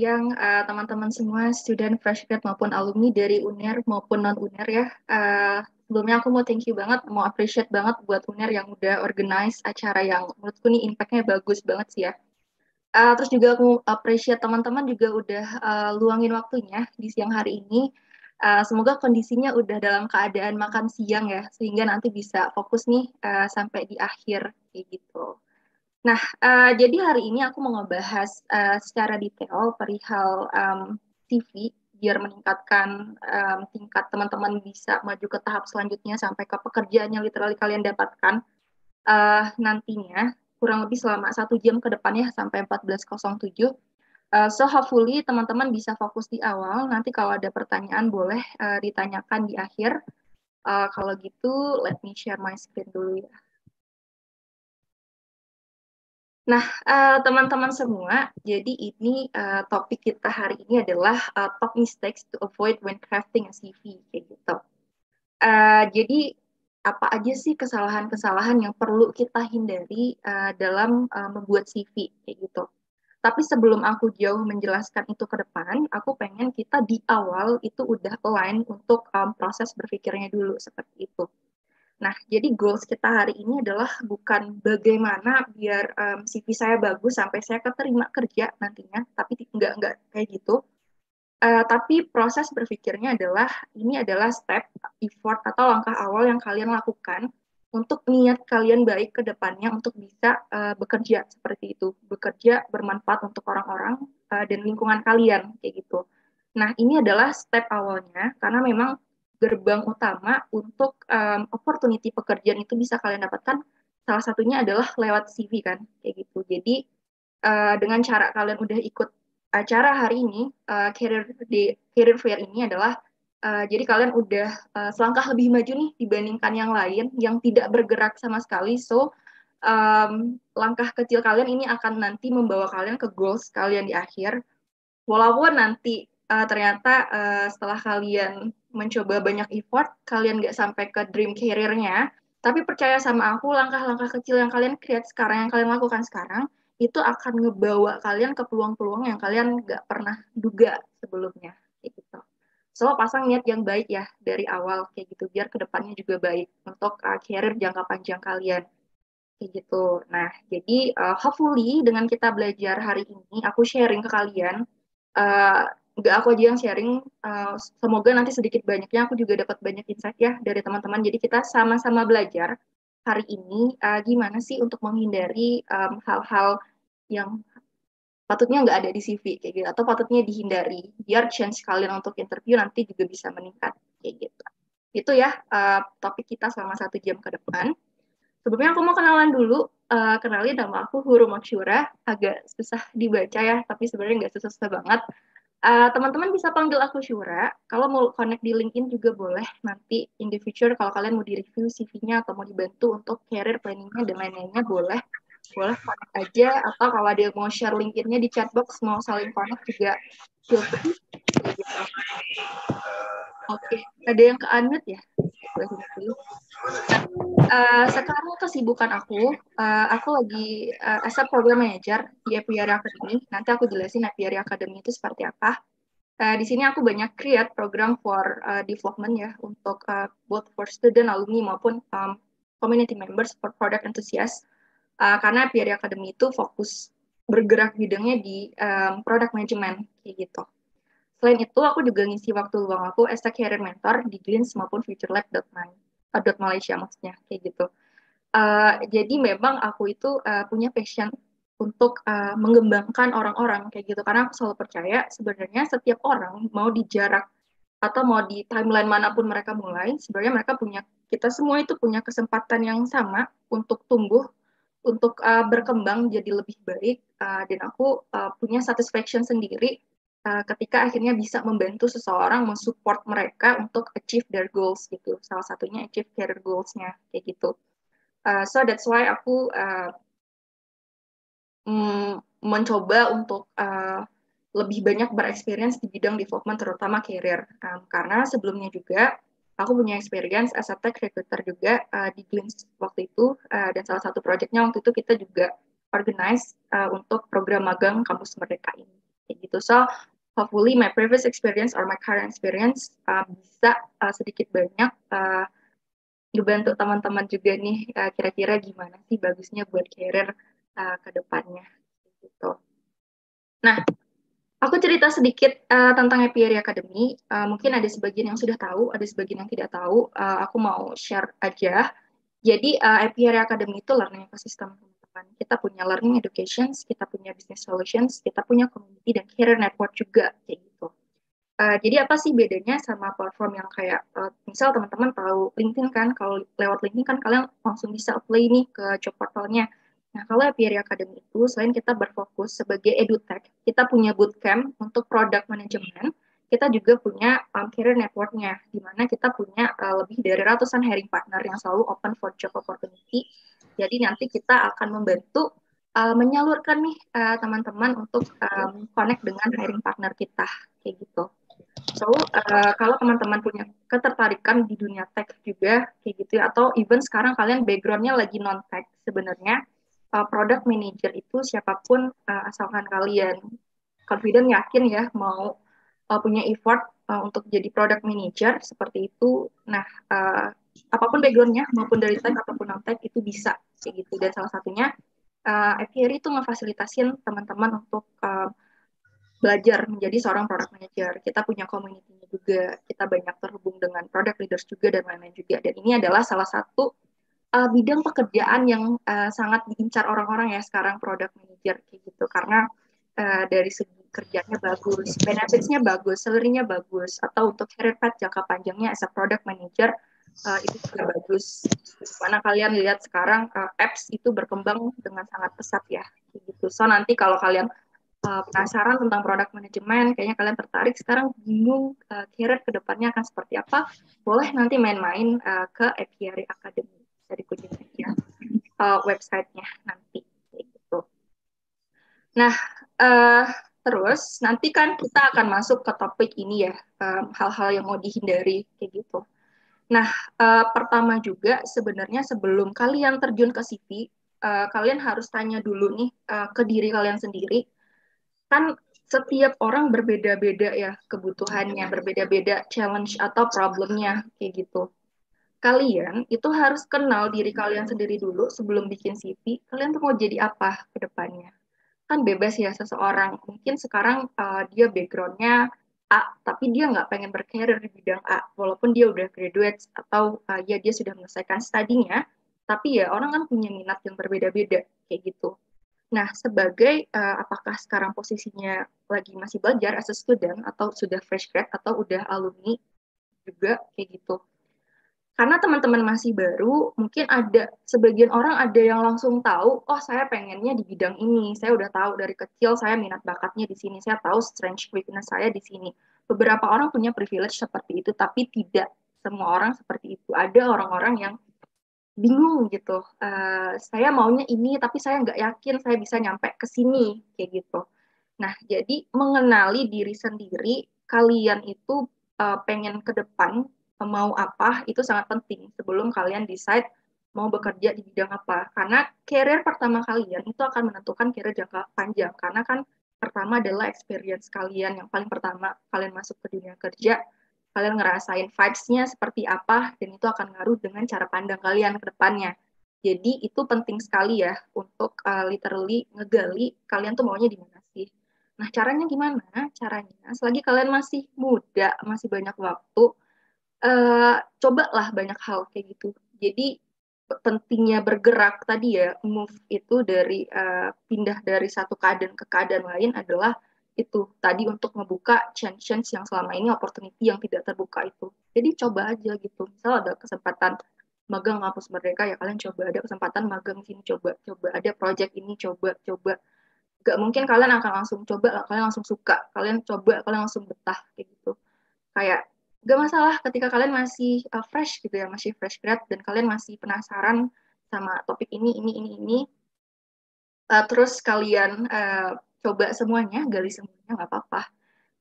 siang teman-teman semua, student, fresh grad maupun alumni dari UNER maupun non-UNER ya. Sebelumnya aku mau thank you banget, mau appreciate banget buat UNER yang udah organize acara yang menurutku nih impact-nya bagus banget sih ya. Terus juga aku appreciate teman-teman juga udah luangin waktunya di siang hari ini. Semoga kondisinya udah dalam keadaan makan siang ya, sehingga nanti bisa fokus nih sampai di akhir kayak gitu. Nah, jadi hari ini aku mau ngebahas secara detail perihal CV biar meningkatkan tingkat teman-teman bisa maju ke tahap selanjutnya sampai ke pekerjaan yang literally kalian dapatkan nantinya kurang lebih selama 1 jam ke depannya sampai 14.07. So hopefully teman-teman bisa fokus di awal. Nanti kalau ada pertanyaan boleh ditanyakan di akhir. Kalau gitu, let me share my screen dulu ya. Nah, teman-teman semua, jadi ini topik kita hari ini adalah top mistakes to avoid when crafting a CV, kayak gitu. Jadi, apa aja sih kesalahan-kesalahan yang perlu kita hindari dalam membuat CV, kayak gitu. Tapi sebelum aku jauh menjelaskan itu ke depan, aku pengen kita di awal itu udah align untuk proses berpikirnya dulu, seperti itu. Nah, jadi goals kita hari ini adalah bukan bagaimana biar CV saya bagus sampai saya keterima kerja nantinya, tapi enggak kayak gitu. Tapi proses berpikirnya adalah ini adalah step, effort atau langkah awal yang kalian lakukan untuk niat kalian baik ke depannya untuk bisa bekerja seperti itu, bekerja bermanfaat untuk orang-orang dan lingkungan kalian kayak gitu. Nah, ini adalah step awalnya karena memang gerbang utama untuk opportunity pekerjaan itu bisa kalian dapatkan salah satunya adalah lewat CV kan kayak gitu. Jadi dengan cara kalian udah ikut acara hari ini, career fair ini adalah jadi kalian udah selangkah lebih maju nih dibandingkan yang lain yang tidak bergerak sama sekali. So langkah kecil kalian ini akan nanti membawa kalian ke goals kalian di akhir. Walaupun nanti ternyata setelah kalian mencoba banyak effort, kalian nggak sampai ke dream career-nya, tapi percaya sama aku, langkah-langkah kecil yang kalian create sekarang, yang kalian lakukan sekarang, itu akan ngebawa kalian ke peluang-peluang yang kalian nggak pernah duga sebelumnya. Gitu. So, pasang niat yang baik ya dari awal, kayak gitu, biar kedepannya juga baik untuk career jangka panjang kalian. Kayak gitu. Nah, jadi hopefully dengan kita belajar hari ini, aku sharing ke kalian, uh, nggak aku aja yang sharing, semoga nanti sedikit banyaknya aku juga dapat banyak insight ya dari teman-teman. Jadi kita sama-sama belajar hari ini gimana sih untuk menghindari hal-hal yang patutnya nggak ada di CV kayak gitu atau patutnya dihindari biar chance kalian untuk interview nanti juga bisa meningkat kayak gitu. Itu ya topik kita selama 1 jam ke depan. Sebelumnya aku mau kenalan dulu. Kenalin nama aku Huru Maksyura. Agak susah dibaca ya, tapi sebenarnya nggak susah-susah banget. Teman-teman bisa panggil aku Syura. Kalau mau connect di LinkedIn juga boleh. Nanti in the future kalau kalian mau di-review CV-nya atau mau dibantu untuk career planning-nya dan lain-lainnya boleh. Boleh connect aja. Atau kalau ada yang mau share LinkedIn-nya di chatbox, mau saling connect juga feel free. Gitu. Oke, ada yang ke-unmute ya? Boleh dulu. Sekarang kesibukan aku lagi as a program manager di Apiary Academy. Nanti aku jelasin Apiary Academy itu seperti apa. Di sini aku banyak create program for development ya untuk both for student, alumni maupun community members for product enthusiast. Karena Apiary Academy itu fokus bergerak bidangnya di product management kayak gitu. Selain itu, aku juga ngisi waktu luang aku as a career mentor di Greens maupun FutureLab.Malaysia maksudnya kayak gitu. Jadi memang aku itu punya passion untuk mengembangkan orang-orang kayak gitu karena aku selalu percaya sebenarnya setiap orang mau di jarak atau mau di timeline manapun mereka mulai sebenarnya mereka punya kita semua itu punya kesempatan yang sama untuk tumbuh untuk berkembang jadi lebih baik dan aku punya satisfaction sendiri ketika akhirnya bisa membantu seseorang mensupport mereka untuk achieve their goals gitu salah satunya achieve career goals-nya kayak gitu. So that's why aku mencoba untuk lebih banyak berexperience di bidang development terutama career. Karena sebelumnya juga aku punya experience as a tech recruiter juga di Glints waktu itu dan salah satu projectnya waktu itu kita juga organize untuk program magang kampus Merdeka ini. kayak gitu. So hopefully my previous experience or my current experience bisa sedikit banyak ngebantu teman-teman juga nih kira-kira gimana sih bagusnya buat career ke depannya gitu. Nah, aku cerita sedikit tentang Apiary Academy. Mungkin ada sebagian yang sudah tahu, ada sebagian yang tidak tahu. Aku mau share aja. Jadi Apiary Academy itu learning ecosystem teman-teman. Kita punya learning education, kita punya business solutions, kita punya community dan career network juga kayak gitu. Jadi apa sih bedanya sama platform yang kayak misal teman-teman tahu LinkedIn kan, kalau lewat LinkedIn kan kalian langsung bisa apply nih ke job portalnya. Nah, kalau Apiary Academy itu selain kita berfokus sebagai edutech, kita punya bootcamp untuk product management, kita juga punya career network-nya, di mana kita punya lebih dari ratusan hiring partner yang selalu open for job opportunity. Jadi nanti kita akan membantu menyalurkan nih teman-teman untuk connect dengan hiring partner kita, kayak gitu. So, kalau teman-teman punya ketertarikan di dunia tech juga, kayak gitu ya, atau even sekarang kalian background-nya lagi non-tech, sebenarnya product manager itu siapapun asalkan kalian confident, yakin ya, mau punya effort untuk jadi product manager, seperti itu. Nah, apapun background-nya, maupun dari tech ataupun non-tech, itu bisa, kayak gitu. Dan salah satunya, Apiary itu ngefasilitasin teman-teman untuk belajar menjadi seorang product manager. Kita punya community-nya juga, kita banyak terhubung dengan product leaders juga dan lain-lain juga. Dan ini adalah salah satu bidang pekerjaan yang sangat diincar orang-orang ya sekarang, product manager kayak gitu. Karena dari segi kerjanya bagus, benefits-nya bagus, salary-nya bagus, atau untuk career path jangka panjangnya as a product manager itu juga bagus. Mana kalian lihat sekarang apps itu berkembang dengan sangat pesat ya, kayak gitu. So nanti kalau kalian penasaran tentang produk manajemen, kayaknya kalian tertarik, sekarang bingung career ke depannya akan seperti apa, boleh nanti main-main ke Apiary Academy, bisa dikunjungi aja websitenya nanti. Gitu. Nah, terus nanti kan kita akan masuk ke topik ini ya, hal-hal yang mau dihindari, kayak gitu. Nah, pertama juga sebenarnya sebelum kalian terjun ke CV, kalian harus tanya dulu nih ke diri kalian sendiri, kan setiap orang berbeda-beda ya kebutuhannya, berbeda-beda challenge atau problemnya kayak gitu. Kalian itu harus kenal diri kalian sendiri dulu sebelum bikin CV. Kalian tuh mau jadi apa ke depannya? Kan bebas ya seseorang. Mungkin sekarang dia backgroundnya A, tapi dia nggak pengen berkarir di bidang A, walaupun dia udah graduate atau ya dia sudah menyelesaikan studinya. Tapi ya orang kan punya minat yang berbeda-beda kayak gitu. Nah, sebagai apakah sekarang posisinya lagi masih belajar as a student atau sudah fresh grad atau udah alumni juga kayak gitu. Karena teman-teman masih baru, mungkin ada sebagian orang ada yang langsung tahu, oh saya pengennya di bidang ini, saya udah tahu dari kecil saya minat bakatnya di sini, saya tahu strength weakness saya di sini. Beberapa orang punya privilege seperti itu, tapi tidak semua orang seperti itu. Ada orang-orang yang bingung gitu. Saya maunya ini, tapi saya nggak yakin saya bisa nyampe ke sini, kayak gitu. Nah, jadi mengenali diri sendiri, kalian itu pengen ke depan, mau apa, itu sangat penting sebelum kalian decide mau bekerja di bidang apa. Karena career pertama kalian itu akan menentukan career jangka panjang. Karena kan pertama adalah experience kalian, yang paling pertama kalian masuk ke dunia kerja, kalian ngerasain vibes-nya seperti apa, dan itu akan ngaruh dengan cara pandang kalian ke depannya. Jadi itu penting sekali ya untuk literally ngegali kalian tuh maunya di mana sih. Nah, caranya gimana? Caranya, selagi kalian masih muda, masih banyak waktu, cobalah banyak hal kayak gitu. Jadi pentingnya bergerak tadi ya, move itu dari pindah dari satu keadaan ke keadaan lain adalah itu tadi untuk membuka chance yang selama ini opportunity yang tidak terbuka itu. Jadi coba aja gitu. Misal ada kesempatan magang kampus Merdeka ya kalian coba, ada kesempatan magang sini coba, coba ada project ini coba, coba. Gak mungkin kalian akan langsung coba lah, kalian langsung suka, kalian coba, kalian langsung betah kayak gitu. Kayak gak masalah ketika kalian masih fresh gitu ya, masih fresh grad dan kalian masih penasaran sama topik ini, terus kalian coba semuanya, gali semuanya nggak apa-apa.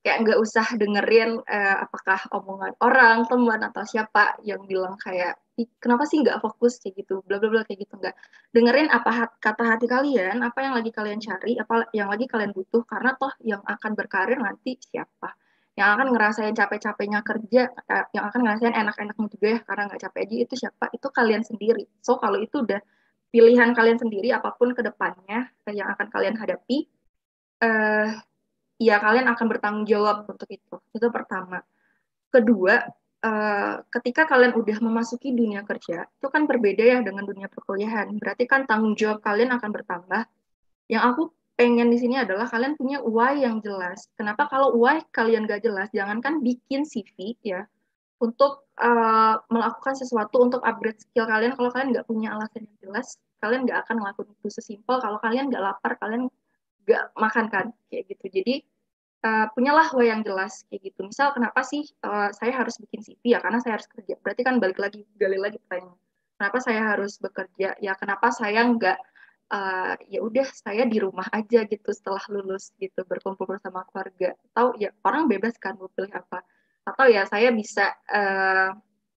kayak nggak usah dengerin apakah omongan orang, teman atau siapa yang bilang kayak kenapa sih nggak fokus kayak gitu, bla bla bla kayak gitu, nggak dengerin apa kata hati kalian, apa yang lagi kalian cari, apa yang lagi kalian butuh, karena toh yang akan berkarir nanti siapa, yang akan ngerasain capek-capeknya kerja, yang akan ngerasain enak-enaknya juga ya karena nggak capek aja itu siapa, itu kalian sendiri. So kalau itu udah pilihan kalian sendiri apapun ke depannya yang akan kalian hadapi, eh, ya kalian akan bertanggung jawab untuk itu. Itu pertama. Kedua, ketika kalian udah memasuki dunia kerja, itu kan berbeda ya dengan dunia perkuliahan. Berarti kan tanggung jawab kalian akan bertambah. Yang aku pengen di sini adalah kalian punya why yang jelas. Kenapa kalau why kalian gak jelas, jangankan bikin CV ya, untuk melakukan sesuatu untuk upgrade skill kalian, kalau kalian nggak punya alasan yang jelas, kalian nggak akan ngelakuin itu. Sesimpel kalau kalian nggak lapar, kalian nggak makan kan, kayak gitu. Jadi punyalah why yang jelas kayak gitu. Misal kenapa sih saya harus bikin CV ya karena saya harus kerja. Berarti kan balik lagi gali lagi pertanyaan. Kenapa saya harus bekerja? Ya kenapa saya nggak ya udah saya di rumah aja gitu setelah lulus gitu berkumpul bersama keluarga. Atau ya orang bebas kan mau pilih apa. Atau ya saya bisa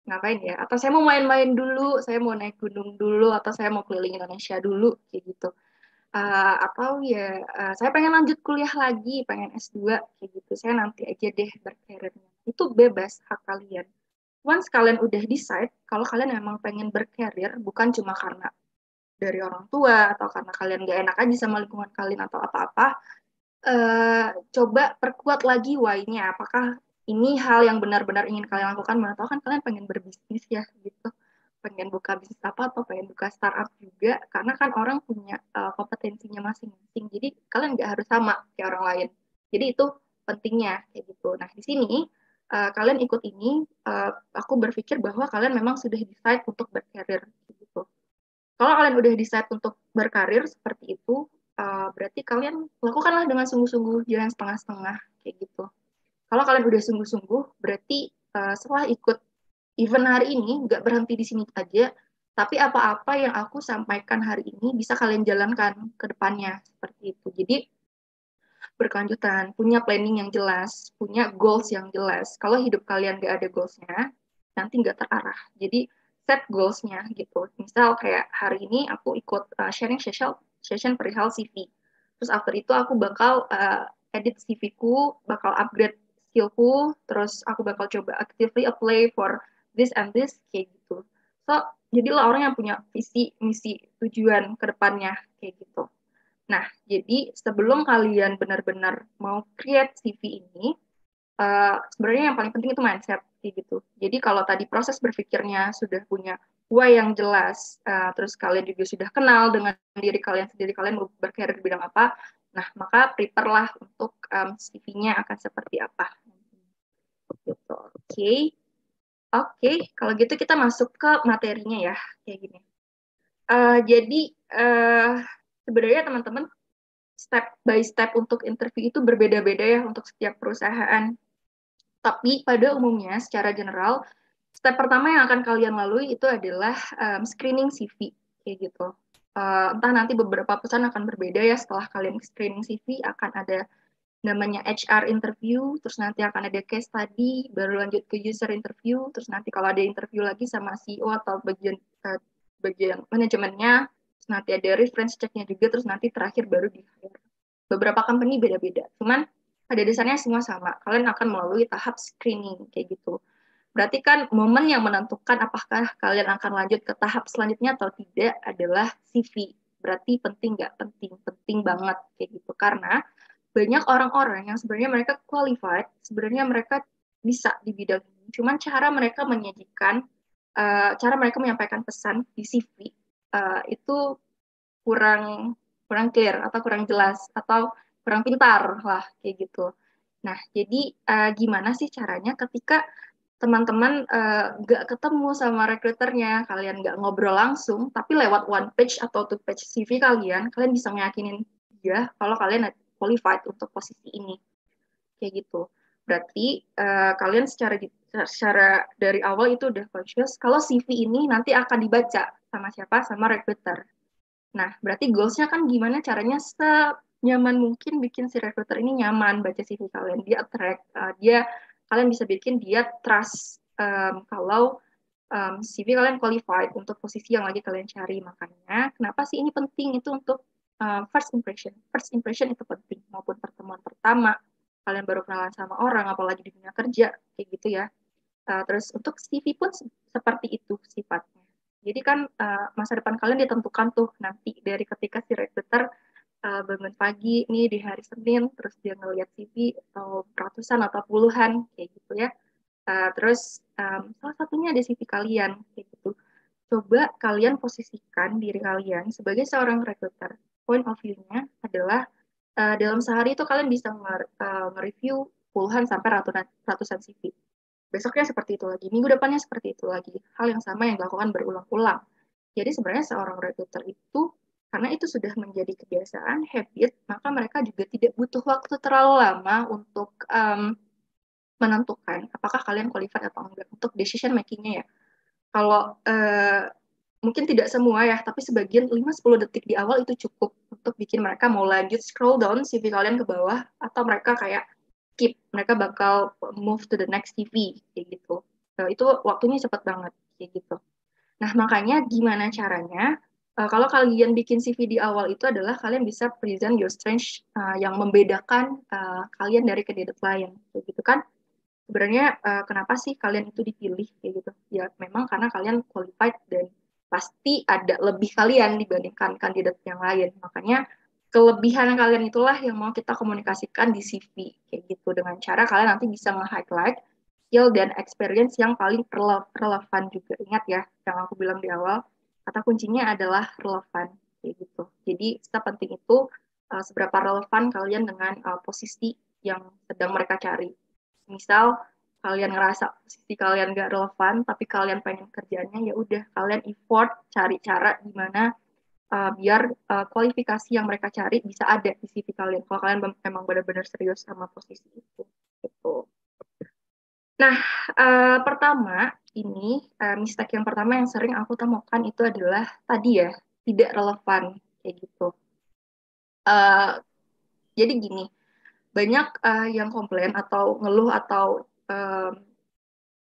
ngapain ya? Atau saya mau main-main dulu, saya mau naik gunung dulu, atau saya mau keliling Indonesia dulu kayak gitu. Atau ya saya pengen lanjut kuliah lagi, pengen S2 kayak gitu. Saya nanti aja deh berkarirnya. Itu bebas hak kalian. Once kalian udah decide kalau kalian memang pengen berkarir bukan cuma karena dari orang tua atau karena kalian gak enak aja sama lingkungan kalian atau apa-apa, coba perkuat lagi why-nya. Apakah ini hal yang benar-benar ingin kalian lakukan? Mana tahu kan kalian pengen berbisnis ya gitu, pengen buka bisnis apa atau pengen buka startup juga, karena kan orang punya kompetensinya masing-masing. Jadi kalian nggak harus sama kayak orang lain. Jadi itu pentingnya kayak gitu. Nah di sini kalian ikut ini, aku berpikir bahwa kalian memang sudah decide untuk berkarir gitu. Kalau kalian udah decide untuk berkarir seperti itu, berarti kalian lakukanlah dengan sungguh-sungguh, jangan setengah-setengah kayak gitu. Kalau kalian udah sungguh-sungguh, berarti setelah ikut event hari ini nggak berhenti di sini aja, tapi apa-apa yang aku sampaikan hari ini bisa kalian jalankan ke depannya seperti itu. Jadi berkelanjutan, punya planning yang jelas, punya goals yang jelas. Kalau hidup kalian nggak ada goalsnya, nanti nggak terarah. Jadi set goalsnya gitu. Misal kayak hari ini aku ikut sharing session perihal CV. Terus after itu aku bakal edit CV-ku, bakal upgrade skillku, terus aku bakal coba actively apply for this and this kayak gitu. So, jadilah orang yang punya visi, misi, tujuan ke depannya kayak gitu. Nah, jadi sebelum kalian benar-benar mau create CV ini, sebenarnya yang paling penting itu mindset kayak gitu. Jadi kalau tadi proses berpikirnya sudah punya why yang jelas, terus kalian juga sudah kenal dengan diri kalian sendiri, kalian mau berkarir di bidang apa, nah maka prepare lah untuk CV-nya akan seperti apa. Gitu. Oke, oke. Kalau gitu kita masuk ke materinya ya, kayak gini. Jadi uh, sebenarnya teman-teman step by step untuk interview itu berbeda-beda ya untuk setiap perusahaan. Tapi pada umumnya secara general, step pertama yang akan kalian lalui itu adalah screening CV kayak gitu. Entah nanti beberapa perusahaan akan berbeda ya, setelah kalian screening CV akan ada namanya HR interview, terus nanti akan ada case study, baru lanjut ke user interview, terus nanti kalau ada interview lagi sama CEO atau bagian manajemennya, terus nanti ada reference checknya juga, terus nanti terakhir baru di hire. Beberapa company beda-beda, cuman pada dasarnya semua sama. Kalian akan melalui tahap screening kayak gitu. Berarti kan momen yang menentukan apakah kalian akan lanjut ke tahap selanjutnya atau tidak adalah CV. Berarti penting nggak? Penting, penting banget kayak gitu. Karena banyak orang-orang yang sebenarnya mereka qualified, sebenarnya mereka bisa di bidang ini. Cuman cara mereka menyajikan, cara mereka menyampaikan pesan di CV itu kurang kurang clear atau kurang jelas atau kurang pintar lah kayak gitu. Nah, jadi gimana sih caranya ketika teman-teman nggak ketemu sama rekruternya, kalian nggak ngobrol langsung, tapi lewat one page atau two page CV kalian, kalian bisa meyakinin dia kalau kalian qualified untuk posisi ini, kayak gitu. Berarti kalian secara dari awal itu udah conscious kalau CV ini nanti akan dibaca sama siapa, sama recruiter. Nah, berarti goals-nya kan gimana caranya senyaman mungkin bikin si recruiter ini nyaman baca CV kalian, dia attract, kalian bisa bikin dia trust kalau CV kalian qualified untuk posisi yang lagi kalian cari. Makanya kenapa sih ini penting itu untuk first impression. First impression itu penting maupun pertemuan pertama kalian baru kenalan sama orang, apalagi di dunia kerja kayak gitu ya. Terus untuk CV pun seperti itu sifatnya. Jadi kan masa depan kalian ditentukan tuh nanti dari ketika si recruiter bangun pagi nih di hari Senin, terus dia ngeliat CV atau ratusan atau puluhan kayak gitu ya. Terus salah satunya ada CV kalian kayak gitu. Coba kalian posisikan diri kalian sebagai seorang recruiter. Point of view-nya adalah dalam sehari itu kalian bisa nge-review puluhan sampai ratusan CV. Besoknya seperti itu lagi, minggu depannya seperti itu lagi. Hal yang sama yang dilakukan berulang-ulang. Jadi sebenarnya seorang recruiter itu, karena itu sudah menjadi kebiasaan, habit, maka mereka juga tidak butuh waktu terlalu lama untuk menentukan apakah kalian qualified atau enggak untuk decision making-nya ya. Kalau mungkin tidak semua ya, tapi sebagian 5-10 detik di awal itu cukup untuk bikin mereka mau lanjut scroll down CV kalian ke bawah, atau mereka kayak skip, mereka bakal move to the next CV kayak gitu. Itu waktunya cepat banget kayak gitu. Nah, makanya gimana caranya? Kalau kalian bikin CV di awal itu adalah kalian bisa present your strength yang membedakan kalian dari kandidat lain kayak gitu kan. Sebenarnya kenapa sih kalian itu dipilih kayak gitu? Ya memang karena kalian qualified dan pasti ada lebih kalian dibandingkan kandidat yang lain. Makanya kelebihan kalian itulah yang mau kita komunikasikan di CV kayak gitu, dengan cara kalian nanti bisa nge-highlight skill dan experience yang paling relevan juga. Ingat ya, yang aku bilang di awal, kata kuncinya adalah relevan kayak gitu. Jadi sepenting itu seberapa relevan kalian dengan posisi yang sedang mereka cari. Misal kalian ngerasa posisi kalian gak relevan, tapi kalian pengen kerjanya, ya udah kalian effort cari cara gimana biar kualifikasi yang mereka cari bisa ada di CV kalian. Kalau kalian memang benar-benar serius sama posisi itu, gitu. Nah, pertama ini mistake yang pertama yang sering aku temukan itu adalah tadi ya, tidak relevan kayak gitu. Uh, jadi gini, banyak yang komplain atau ngeluh atau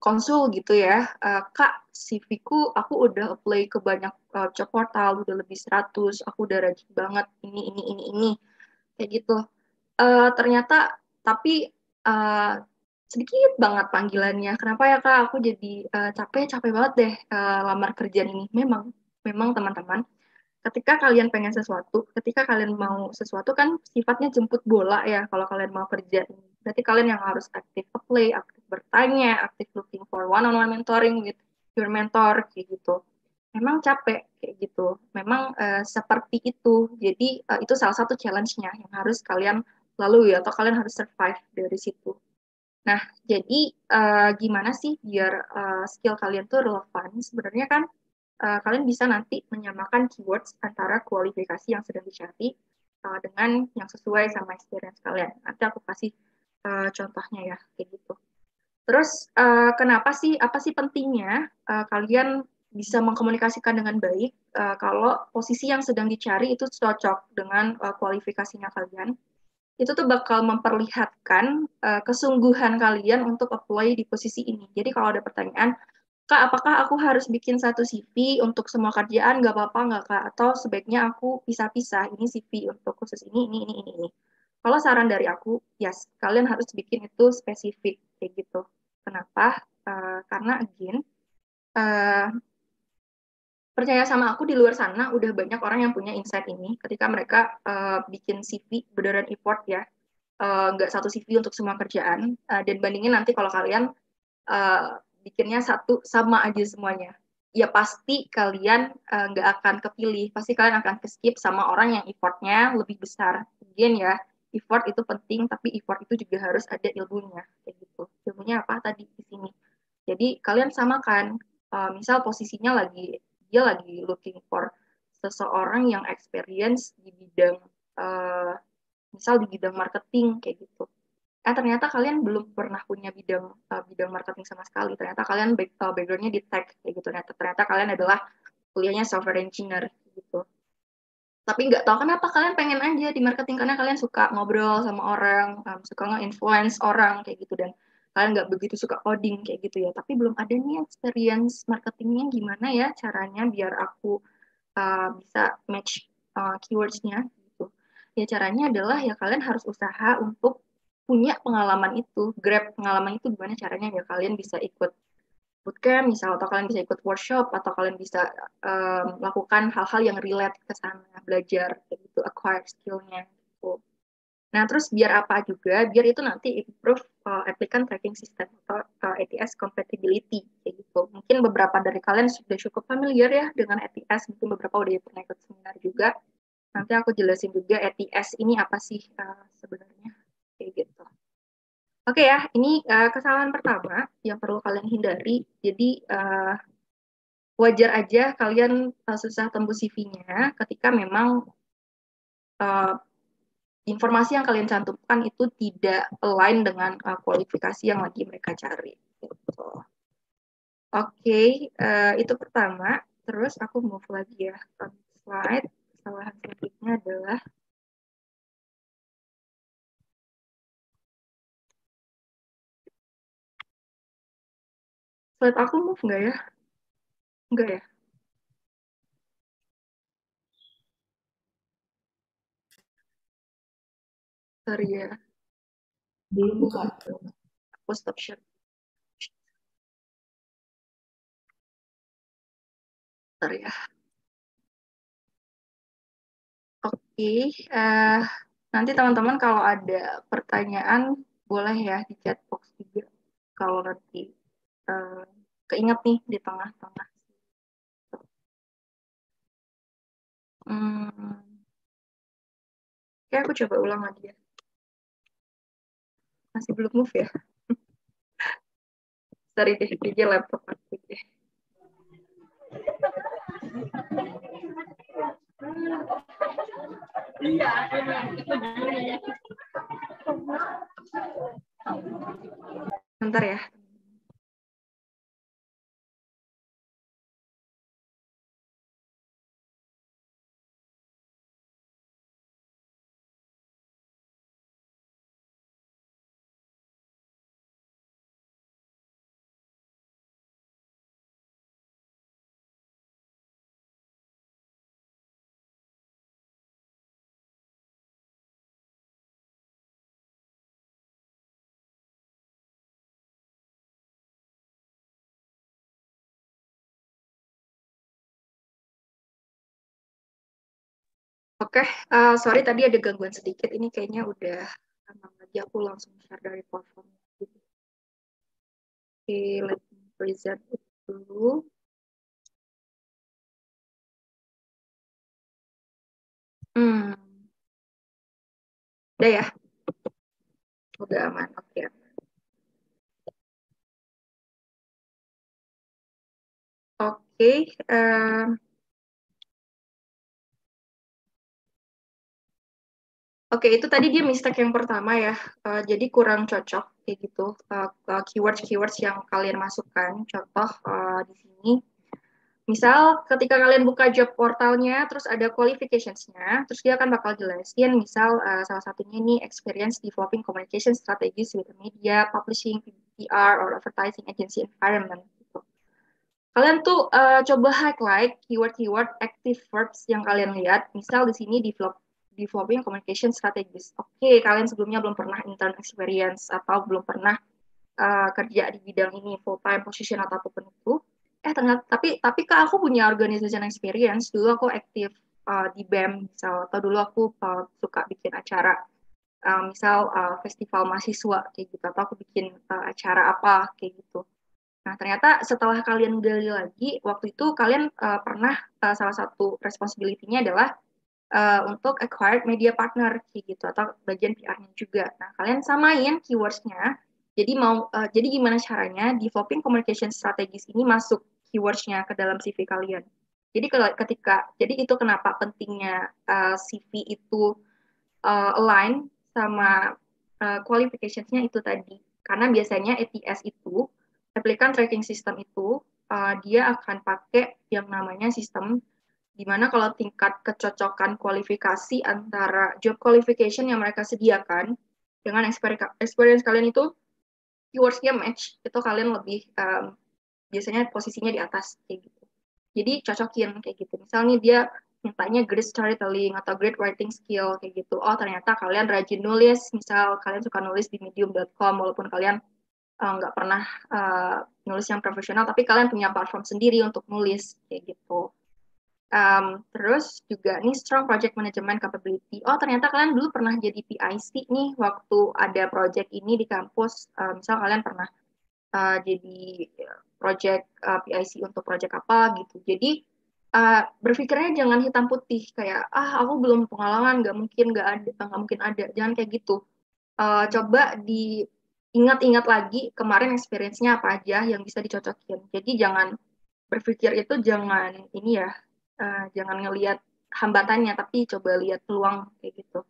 konsul gitu ya, Kak, CV-ku aku udah apply ke banyak job portal, udah lebih 100, aku udah rajin banget, ini, kayak gitu. Ternyata, tapi uh, sedikit banget panggilannya. Kenapa ya Kak, aku jadi capek banget deh lamar kerjaan ini. Memang teman-teman, ketika kalian pengen sesuatu, ketika kalian mau sesuatu kan sifatnya jemput bola ya kalau kalian mau kerja ini. Berarti kalian yang harus aktif apply, aktif bertanya, aktif looking for one-on-one mentoring with your mentor, kayak gitu. Memang capek kayak gitu. Memang seperti itu. Jadi itu salah satu challenge-nya yang harus kalian lalui atau kalian harus survive dari situ. Nah, jadi gimana sih biar skill kalian tuh relevan? Sebenarnya kan kalian bisa nanti menyamakan keywords antara kualifikasi yang sedang dicari dengan yang sesuai sama experience kalian. Nanti aku kasih contohnya ya, kayak gitu. Terus kenapa sih, apa sih pentingnya kalian bisa mengkomunikasikan dengan baik kalau posisi yang sedang dicari itu cocok dengan kualifikasinya kalian? Itu tuh bakal memperlihatkan kesungguhan kalian untuk apply di posisi ini. Jadi kalau ada pertanyaan, Kak, apakah aku harus bikin satu CV untuk semua kerjaan? Gak apa-apa nggak, Kak? Atau sebaiknya aku pisah-pisah, ini CV untuk khusus ini. Kalau saran dari aku, yes, kalian harus bikin itu spesifik, kayak gitu. Kenapa? Karena, again, uh, percaya sama aku, di luar sana udah banyak orang yang punya insight ini ketika mereka bikin CV beneran effort ya, nggak satu CV untuk semua kerjaan, dan bandingin nanti kalau kalian bikinnya satu sama aja semuanya, ya pasti kalian nggak akan kepilih, pasti kalian akan skip sama orang yang effortnya lebih besar. Again ya, effort itu penting, tapi effort itu juga harus ada ilmunya, kayak gitu. Ilmunya apa tadi di sini? Jadi kalian samakan, misal posisinya dia lagi looking for seseorang yang experience di bidang uh, misal di bidang marketing kayak gitu. Ternyata kalian belum pernah punya bidang marketing sama sekali. Ternyata kalian backgroundnya di tech kayak gitu. Ternyata kalian adalah kuliahnya software engineer gitu. Tapi nggak tahu kenapa kalian pengen aja di marketing karena kalian suka ngobrol sama orang, suka nge-influence orang kayak gitu dan kalian nggak begitu suka coding kayak gitu ya. Tapi belum ada nih experience marketingnya gimana ya caranya biar aku bisa match keywords-nya gitu. Ya caranya adalah ya kalian harus usaha untuk punya pengalaman itu, grab pengalaman itu gimana caranya ya kalian bisa ikut bootcamp misal atau kalian bisa ikut workshop atau kalian bisa melakukan hal-hal yang relate ke sana, belajar kayak gitu, acquire skill-nya gitu. Nah, terus biar apa juga, biar itu nanti improve applicant tracking system atau ATS compatibility kayak gitu. Mungkin beberapa dari kalian sudah cukup familiar ya dengan ATS, mungkin beberapa udah pernah ikut seminar juga. Nanti aku jelasin juga ATS ini apa sih sebenarnya kayak gitu. Oke ya, ini kesalahan pertama yang perlu kalian hindari. Jadi wajar aja kalian susah tembus CV-nya ketika memang uh, informasi yang kalian cantumkan itu tidak align dengan kualifikasi yang lagi mereka cari. Gitu. Oke, itu pertama. Terus aku move lagi ya ke slide. Kesalahan selanjutnya adalah slide aku move nggak ya? Nggak ya? Sorry ya. Belum buka. Aku stop share. Sorry ya. Oke, nanti teman-teman kalau ada pertanyaan boleh ya di chat box juga. Kalau nanti uh, keinget nih di tengah-tengah. Hmm, Oke, aku coba ulang lagi ya. Masih belum move ya? Sorry deh, dia laptop aku deh. Bentar ya. Oke, sorry tadi ada gangguan sedikit. Ini kayaknya udah aman lagi. Aku langsung share dari platform. Oke, let me present it dulu. Hmm, Udah ya? Udah aman. Oke. Oke, Oke, itu tadi dia mistake yang pertama ya. Jadi kurang cocok kayak gitu. Keywords-keywords yang kalian masukkan. Contoh di sini. Misal ketika kalian buka job portalnya, terus ada qualificationsnya, terus dia akan bakal jelasin, misal salah satunya ini experience developing communication strategies with the media, publishing, PR, or advertising agency environment. Gitu. Kalian tuh coba highlight keyword-keyword active verbs yang kalian lihat. Misal di sini developing communication strategies. Oke, kalian sebelumnya belum pernah intern experience atau belum pernah kerja di bidang ini full time position atau apapun itu. Ternyata tapi kak aku punya organization experience. Dulu aku aktif di BEM misal atau dulu aku suka bikin acara misal festival mahasiswa kayak gitu atau aku bikin acara apa kayak gitu. Nah, ternyata setelah kalian gali lagi, waktu itu kalian pernah salah satu responsibility-nya adalah untuk acquired media partner kayak gitu atau bagian PR-nya juga. Nah, kalian samain keywords-nya. Jadi gimana caranya developing communication strategis ini masuk keywords-nya ke dalam CV kalian. Jadi jadi itu kenapa pentingnya CV itu align sama qualifications-nya itu tadi. Karena biasanya ATS itu, applicant tracking system itu, dia akan pakai yang namanya sistem Dimana kalau tingkat kecocokan kualifikasi antara job qualification yang mereka sediakan dengan experience kalian itu keywordsnya match, itu kalian lebih biasanya posisinya di atas kayak gitu. Jadi cocokin kayak gitu. Misalnya dia mintanya great storytelling atau great writing skill kayak gitu. Oh ternyata kalian rajin nulis, misal kalian suka nulis di medium.com walaupun kalian nggak pernah nulis yang profesional, tapi kalian punya platform sendiri untuk nulis kayak gitu. Terus juga nih strong project management capability. Oh ternyata kalian dulu pernah jadi PIC nih waktu ada project ini di kampus. Misal kalian pernah jadi project PIC untuk project apa gitu. Jadi berpikirnya jangan hitam putih kayak aku belum pengalaman, nggak mungkin ada. Jangan kayak gitu. Coba diingat-ingat lagi kemarin experience-nya apa aja yang bisa dicocokin. Jadi jangan berpikir itu jangan ini ya, jangan ngelihat hambatannya, tapi coba lihat peluang kayak gitu.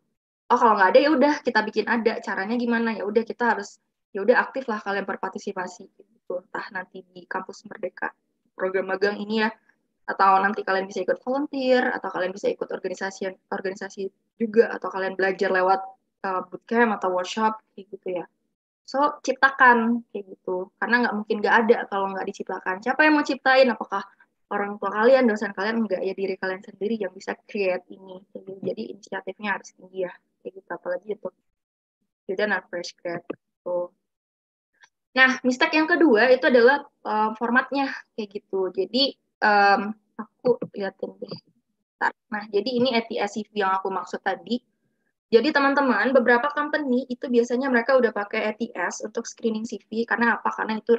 Oh kalau nggak ada ya udah kita bikin ada. Caranya gimana? Ya udah kita harus ya udah aktif lah kalian berpartisipasi gitu. Entah nanti di kampus Merdeka program magang ini ya, atau nanti kalian bisa ikut volunteer, atau kalian bisa ikut organisasi organisasi juga, atau kalian belajar lewat bootcamp atau workshop kayak gitu ya. So, ciptakan kayak gitu. Karena nggak mungkin nggak ada kalau nggak diciptakan. Siapa yang mau ciptain? Apakah orang tua kalian, dosen kalian, enggak ya diri kalian sendiri yang bisa create ini. Jadi inisiatifnya harus tinggi ya. Kayak gitu. Apalagi itu student and fresh grad. Gitu. Nah, mistake yang kedua itu adalah formatnya kayak gitu. Jadi, aku liatin deh. Bentar. Nah, jadi ini ATS CV yang aku maksud tadi. Jadi teman-teman, beberapa company itu biasanya mereka udah pakai ATS untuk screening CV. Karena apa? Karena itu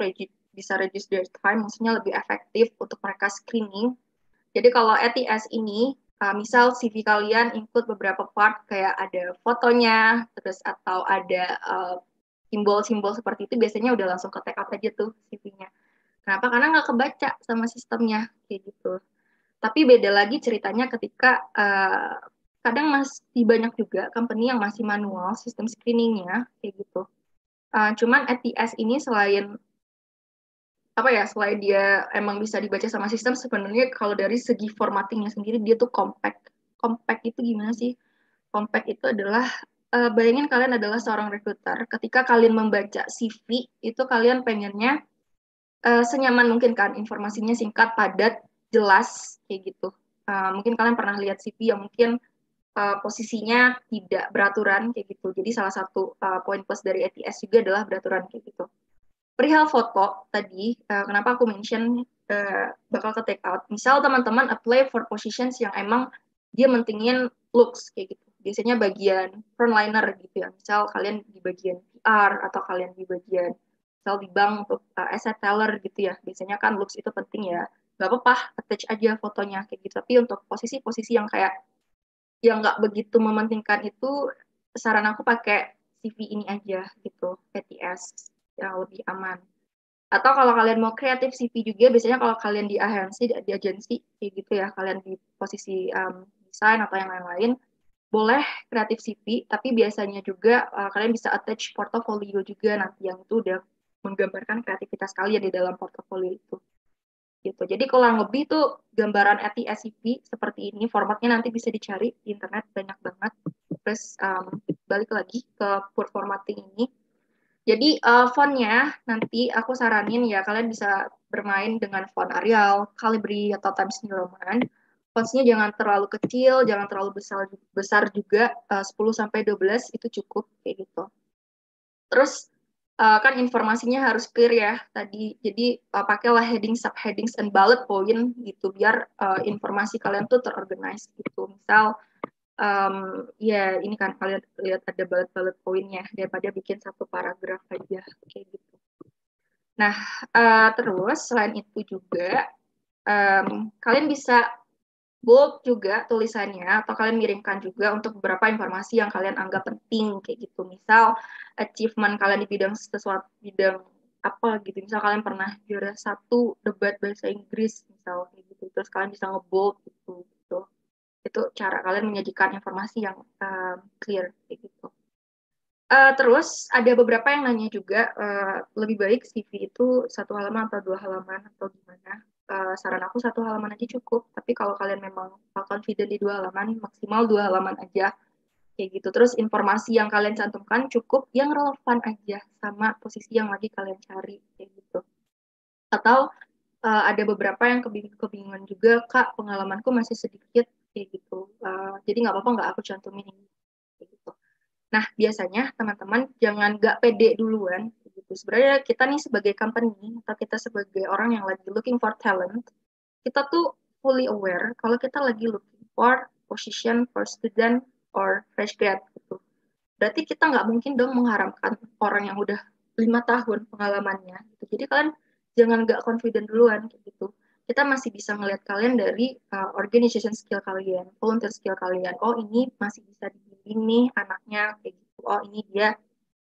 bisa reduce their time, maksudnya lebih efektif untuk mereka screening. Jadi kalau ATS ini, misal CV kalian include beberapa part kayak ada fotonya, terus atau ada simbol-simbol seperti itu, biasanya udah langsung ke take up aja tuh CV-nya. Kenapa? Karena nggak kebaca sama sistemnya, kayak gitu. Tapi beda lagi ceritanya ketika kadang masih banyak juga company yang masih manual sistem screeningnya kayak gitu. Cuman ATS ini selain apa ya, selain dia emang bisa dibaca sama sistem, sebenarnya kalau dari segi formattingnya sendiri dia tuh compact. Compact itu gimana sih? Compact itu adalah bayangin kalian adalah seorang recruiter. Ketika kalian membaca CV itu kalian pengennya senyaman mungkin kan, informasinya singkat, padat, jelas kayak gitu. Mungkin kalian pernah lihat CV yang mungkin posisinya tidak beraturan kayak gitu. Jadi salah satu poin plus dari ATS juga adalah beraturan kayak gitu. Perihal foto tadi, kenapa aku mention bakal ke take out. Misal teman-teman apply for positions yang emang dia mentingin looks kayak gitu. Biasanya bagian frontliner gitu ya. Misal kalian di bagian PR atau kalian di bagian misal di bank untuk asset teller gitu ya. Biasanya kan looks itu penting ya. Gak apa-apa, attach aja fotonya kayak gitu. Tapi untuk posisi-posisi yang kayak yang nggak begitu mementingkan itu, saran aku pakai CV ini aja gitu, PTS yang lebih aman. Atau kalau kalian mau kreatif CV juga, biasanya kalau kalian di agensi kayak gitu ya, kalian di posisi desain atau yang lain-lain, boleh kreatif CV, tapi biasanya juga kalian bisa attach portofolio juga nanti yang itu udah menggambarkan kreativitas kalian di dalam portofolio itu gitu. Jadi kurang lebih tuh gambaran ATSCP seperti ini, formatnya nanti bisa dicari di internet banyak banget. Terus balik lagi ke Word formatting ini. Jadi fontnya nanti aku saranin ya kalian bisa bermain dengan font Arial, Calibri atau Times New Roman. Fontsnya jangan terlalu kecil, jangan terlalu besar juga, 10 sampai 12 itu cukup kayak gitu. Terus kan informasinya harus clear ya tadi. Jadi pakailah heading, subheadings, and bullet point gitu biar informasi kalian tuh terorganize gitu. Misal ya ini kan kalian lihat ada bullet pointnya daripada bikin satu paragraf aja kayak gitu. Nah terus selain itu juga kalian bisa bold juga tulisannya atau kalian miringkan juga untuk beberapa informasi yang kalian anggap penting kayak gitu. Misal achievement kalian di bidang sesuatu bidang apa gitu. Misal kalian pernah juara satu debat bahasa Inggris misal kayak gitu. Terus kalian bisa ngebold gitu. Gitu. Itu cara kalian menyajikan informasi yang clear kayak gitu. Terus ada beberapa yang nanya juga lebih baik CV itu satu halaman atau dua halaman atau gimana. saran aku 1 halaman aja cukup. Tapi kalau kalian memang confident di 2 halaman, maksimal 2 halaman aja kayak gitu. Terus informasi yang kalian cantumkan cukup yang relevan aja sama posisi yang lagi kalian cari kayak gitu. Atau ada beberapa yang kebingungan juga, Kak, pengalamanku masih sedikit kayak gitu. Jadi nggak apa-apa nggak aku cantumin ini kayak gitu. Nah, biasanya teman-teman jangan nggak pede duluan gitu. Sebenarnya kita nih sebagai company atau kita sebagai orang yang lagi looking for talent, kita tuh fully aware kalau kita lagi looking for position for student or fresh grad gitu. Berarti kita nggak mungkin dong mengharapkan orang yang udah 5 tahun pengalamannya gitu. Jadi kalian jangan nggak confident duluan kayak gitu. Kita masih bisa ngelihat kalian dari organization skill kalian, volunteer skill kalian. Oh, ini masih bisa dibimbing nih anaknya kayak gitu. Oh, ini dia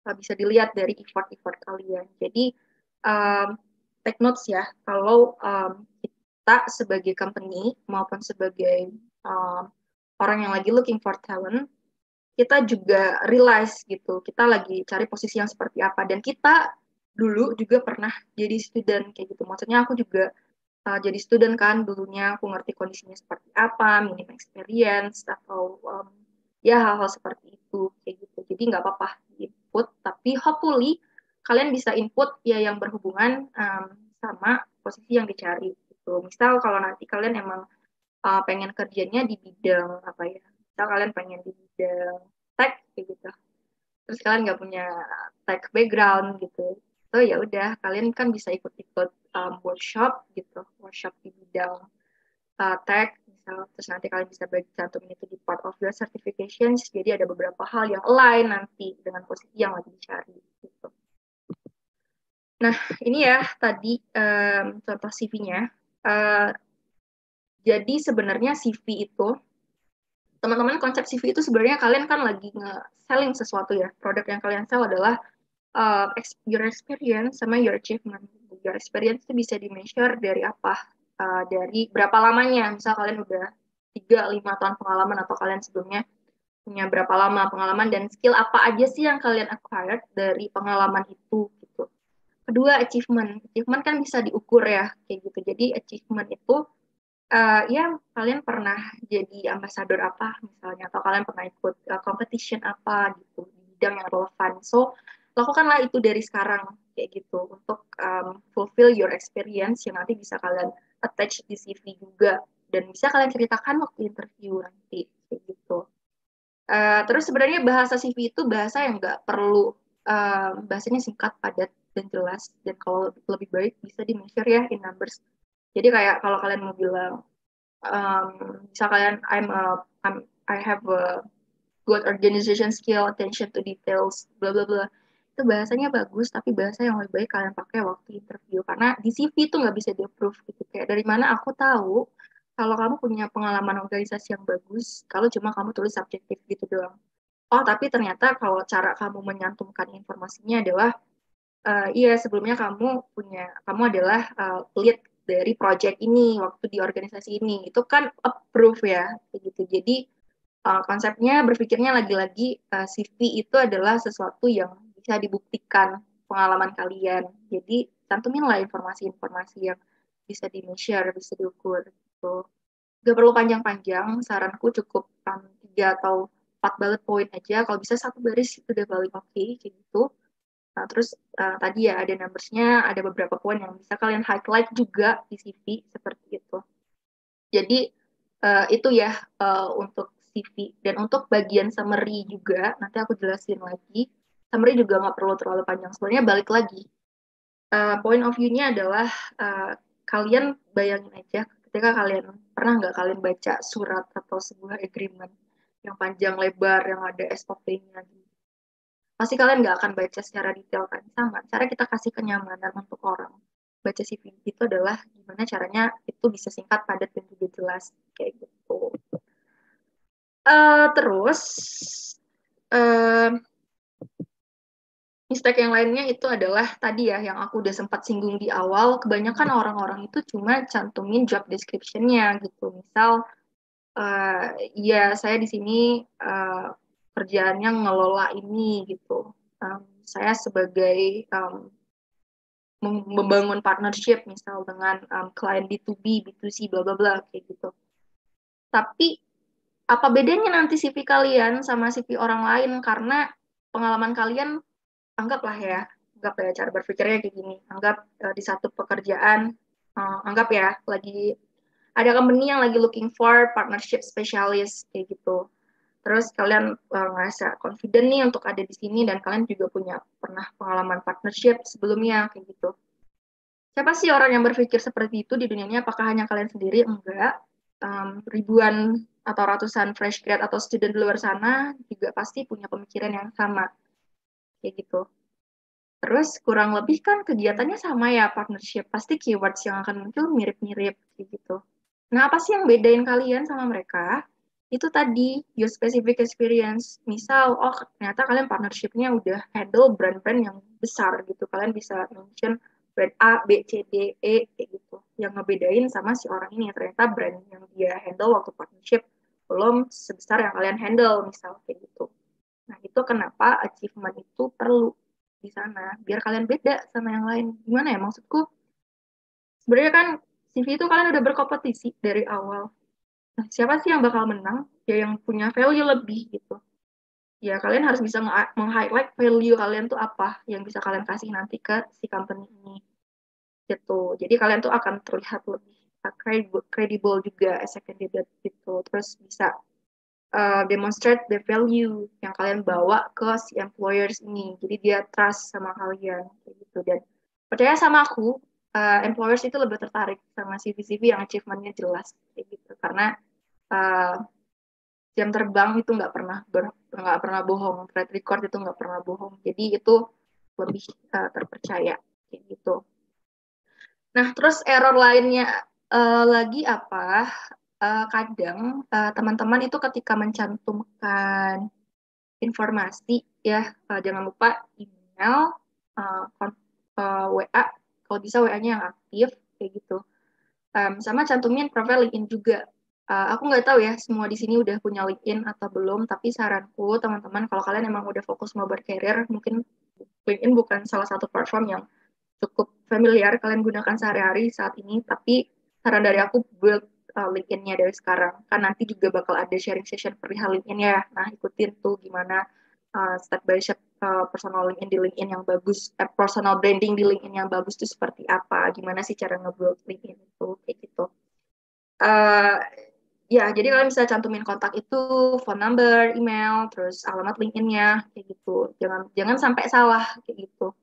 bisa dilihat dari effort-effort kalian. Jadi take notes ya, kalau kita sebagai company maupun sebagai um, orang yang lagi looking for talent, kita juga realize gitu, kita lagi cari posisi yang seperti apa. Dan kita dulu juga pernah jadi student kayak gitu. Maksudnya aku juga jadi student kan dulunya, aku ngerti kondisinya seperti apa, minim experience atau ya hal-hal seperti itu kayak gitu. Jadi nggak apa-apa input, tapi hopefully kalian bisa input ya yang berhubungan sama posisi yang dicari gitu. Misal kalau nanti kalian emang pengen kerjanya di bidang apa ya? Misal kalian pengen di bidang tech kayak gitu. Terus kalian nggak punya tech background gitu. So ya udah, kalian kan bisa ikut-ikut workshop gitu, workshop di bidang tech misal. Terus nanti kalian bisa bagi cantumin itu di part of your certifications. Jadi ada beberapa hal yang align nanti dengan posisi yang lagi dicari gitu. Nah, ini ya tadi contoh CV-nya. Jadi sebenarnya CV itu, teman-teman, konsep CV itu sebenarnya kalian kan lagi nge-selling sesuatu ya. Produk yang kalian sell adalah your experience sama your achievement. Your experience itu bisa di-measure dari apa? Dari berapa lamanya. Misal kalian udah 3-5 tahun pengalaman atau kalian sebelumnya punya berapa lama pengalaman dan skill apa aja sih yang kalian acquired dari pengalaman itu gitu. Kedua, achievement. Achievement kan bisa diukur ya kayak gitu. Jadi achievement itu ya kalian pernah jadi ambasador apa misalnya, atau kalian pernah ikut competition apa gitu di bidang yang relevan. So lakukanlah itu dari sekarang kayak gitu untuk fulfill your experience yang nanti bisa kalian attach di CV juga dan bisa kalian ceritakan waktu interview nanti kayak gitu. Terus sebenarnya bahasa CV itu bahasa yang nggak perlu bahasanya singkat, padat, dan jelas. Dan kalau lebih baik bisa di-measure ya in numbers. Jadi kayak kalau kalian mau bilang um, misal kalian I have a good organization skill, attention to details, bla bla bla. Itu bahasanya bagus, tapi bahasa yang lebih baik kalian pakai waktu interview. Karena di CV itu nggak bisa di-approve gitu. Kayak dari mana aku tahu kalau kamu punya pengalaman organisasi yang bagus, kalau cuma kamu tulis subjektif gitu doang. Oh, tapi ternyata kalau cara kamu menyantumkan informasinya adalah iya, sebelumnya kamu adalah lead dari project ini waktu di organisasi ini. Itu kan approve ya, kayak gitu. Jadi konsepnya berpikirnya lagi-lagi CV itu adalah sesuatu yang bisa dibuktikan pengalaman kalian. Jadi cantumin lah informasi-informasi yang bisa di-share, bisa diukur. Gitu. Gak perlu panjang-panjang, saranku cukup 3 atau 4 bullet point aja. Kalau bisa 1 baris itu udah paling oke, kayak gitu. Nah, terus tadi ya ada numbers-nya, ada beberapa poin yang bisa kalian highlight juga di CV seperti itu. Jadi itu ya untuk CV. Dan untuk bagian summary juga, nanti aku jelasin lagi. Summary juga nggak perlu terlalu panjang. Sebenarnya balik lagi. Point of view-nya adalah kalian bayangin aja ketika kalian, pernah nggak kalian baca surat atau sebuah agreement yang panjang lebar, yang ada SOP-nya gitu. Pasti kalian nggak akan baca secara detail kan. Sama cara kita kasih kenyamanan untuk orang baca CV itu adalah gimana caranya itu bisa singkat, padat, dan juga jelas kayak gitu. Terus uh, mistake yang lainnya itu adalah tadi ya yang aku udah sempat singgung di awal, kebanyakan orang-orang itu cuma cantumin job description-nya gitu. Misal ya saya di sini kerjaannya ngelola ini gitu. Saya sebagai membangun partnership misal dengan klien B2B, B2C, bla bla bla kayak gitu. Tapi apa bedanya nanti CV kalian sama CV orang lain karena pengalaman kalian anggap ya cara berpikirnya kayak gini. Anggap di satu pekerjaan, anggap ya lagi ada company yang lagi looking for partnership specialist kayak gitu. Terus kalian ngerasa confident nih untuk ada di sini dan kalian juga punya pernah pengalaman partnership sebelumnya kayak gitu. Siapa sih orang yang berpikir seperti itu di dunia ini? Apakah hanya kalian sendiri? Enggak. Ribuan atau ratusan fresh grad atau student di luar sana juga pasti punya pemikiran yang sama kayak gitu. Terus kurang lebih kan kegiatannya sama ya partnership. Pasti keywords yang akan muncul mirip-mirip kayak gitu. Nah, apa sih yang bedain kalian sama mereka? Itu tadi, your specific experience. Misal, oh ternyata kalian partnershipnya udah handle brand-brand yang besar gitu. Kalian bisa mention brand A, B, C, D, E, kayak gitu. Yang ngebedain sama si orang ini. Ternyata brand yang dia handle waktu partnership belum sebesar yang kalian handle, misal kayak gitu. Nah, itu kenapa achievement itu perlu di sana biar kalian beda sama yang lain. Gimana ya maksudku? Sebenarnya kan CV itu kalian udah berkompetisi dari awal. Nah, siapa sih yang bakal menang? Ya yang punya value lebih gitu. Ya kalian harus bisa meng-highlight value kalian tuh apa yang bisa kalian kasih nanti ke si company ini. Gitu. Jadi kalian tuh akan terlihat lebih credible juga as a candidate gitu. Terus bisa demonstrate the value yang kalian bawa ke si employers ini. Jadi dia trust sama kalian kayak gitu dan percaya sama aku, employers itu lebih tertarik sama CV-CV yang achievementnya jelas kayak gitu karena uh, jam terbang itu nggak pernah bohong, track record itu nggak pernah bohong. Jadi itu lebih terpercaya kayak gitu. Nah, terus error lainnya lagi apa? Kadang teman-teman itu ketika mencantumkan informasi ya jangan lupa email, WA, kalau bisa WA-nya yang aktif kayak gitu. Sama cantumin profil LinkedIn juga. Aku nggak tahu ya semua di sini udah punya LinkedIn atau belum, tapi saranku teman-teman kalau kalian emang udah fokus mau berkarir, mungkin LinkedIn bukan salah satu platform yang cukup familiar kalian gunakan sehari-hari saat ini, tapi saran dari aku build LinkedIn-nya dari sekarang. Kan nanti juga bakal ada sharing session perihal LinkedIn ya. Nah, ikutin tuh gimana step by step personal LinkedIn di LinkedIn yang bagus, personal branding di LinkedIn yang bagus itu seperti apa, gimana sih cara nge-build LinkedIn itu, kayak gitu. Uh, ya, jadi kalian bisa cantumin kontak itu, phone number, email, terus alamat LinkedIn-nya, kayak gitu. Jangan jangan sampai salah, kayak gitu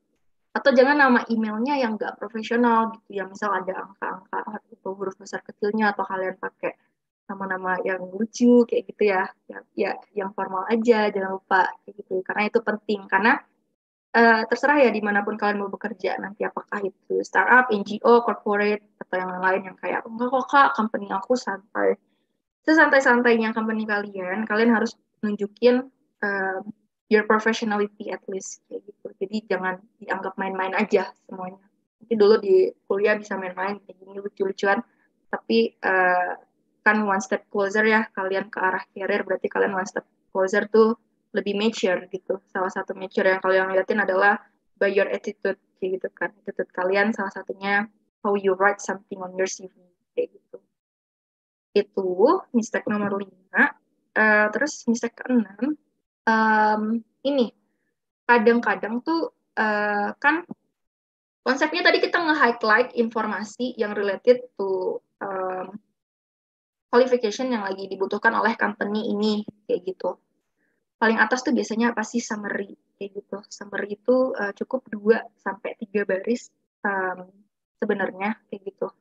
atau jangan nama emailnya yang nggak profesional gitu ya misal ada angka-angka atau huruf besar kecilnya atau kalian pakai nama-nama yang lucu kayak gitu ya yang formal aja jangan lupa kayak gitu karena itu penting karena terserah ya dimanapun kalian mau bekerja nanti apakah itu startup, NGO, corporate atau yang lain yang kayak enggak kok kak company aku santai sesantai-santainya company kalian kalian harus nunjukin uh, your professionality at least kayak gitu. Jadi jangan dianggap main-main aja semuanya. Nanti dulu di kuliah bisa main-main kayak gini lucu-lucuan, tapi kan one step closer ya kalian ke arah career berarti kalian one step closer tuh lebih mature gitu. Salah satu mature yang kalian liatin adalah by your attitude kayak gitu kan. Attitude kalian salah satunya how you write something on your CV kayak gitu. Itu mistake nomor 5. Terus mistake keenam, ini kadang-kadang tuh kan konsepnya tadi kita nge-highlight informasi yang related to qualification yang lagi dibutuhkan oleh company ini kayak gitu. Paling atas tuh biasanya apa sih summary kayak gitu. Summary itu cukup 2 sampai 3 baris sebenarnya kayak gitu.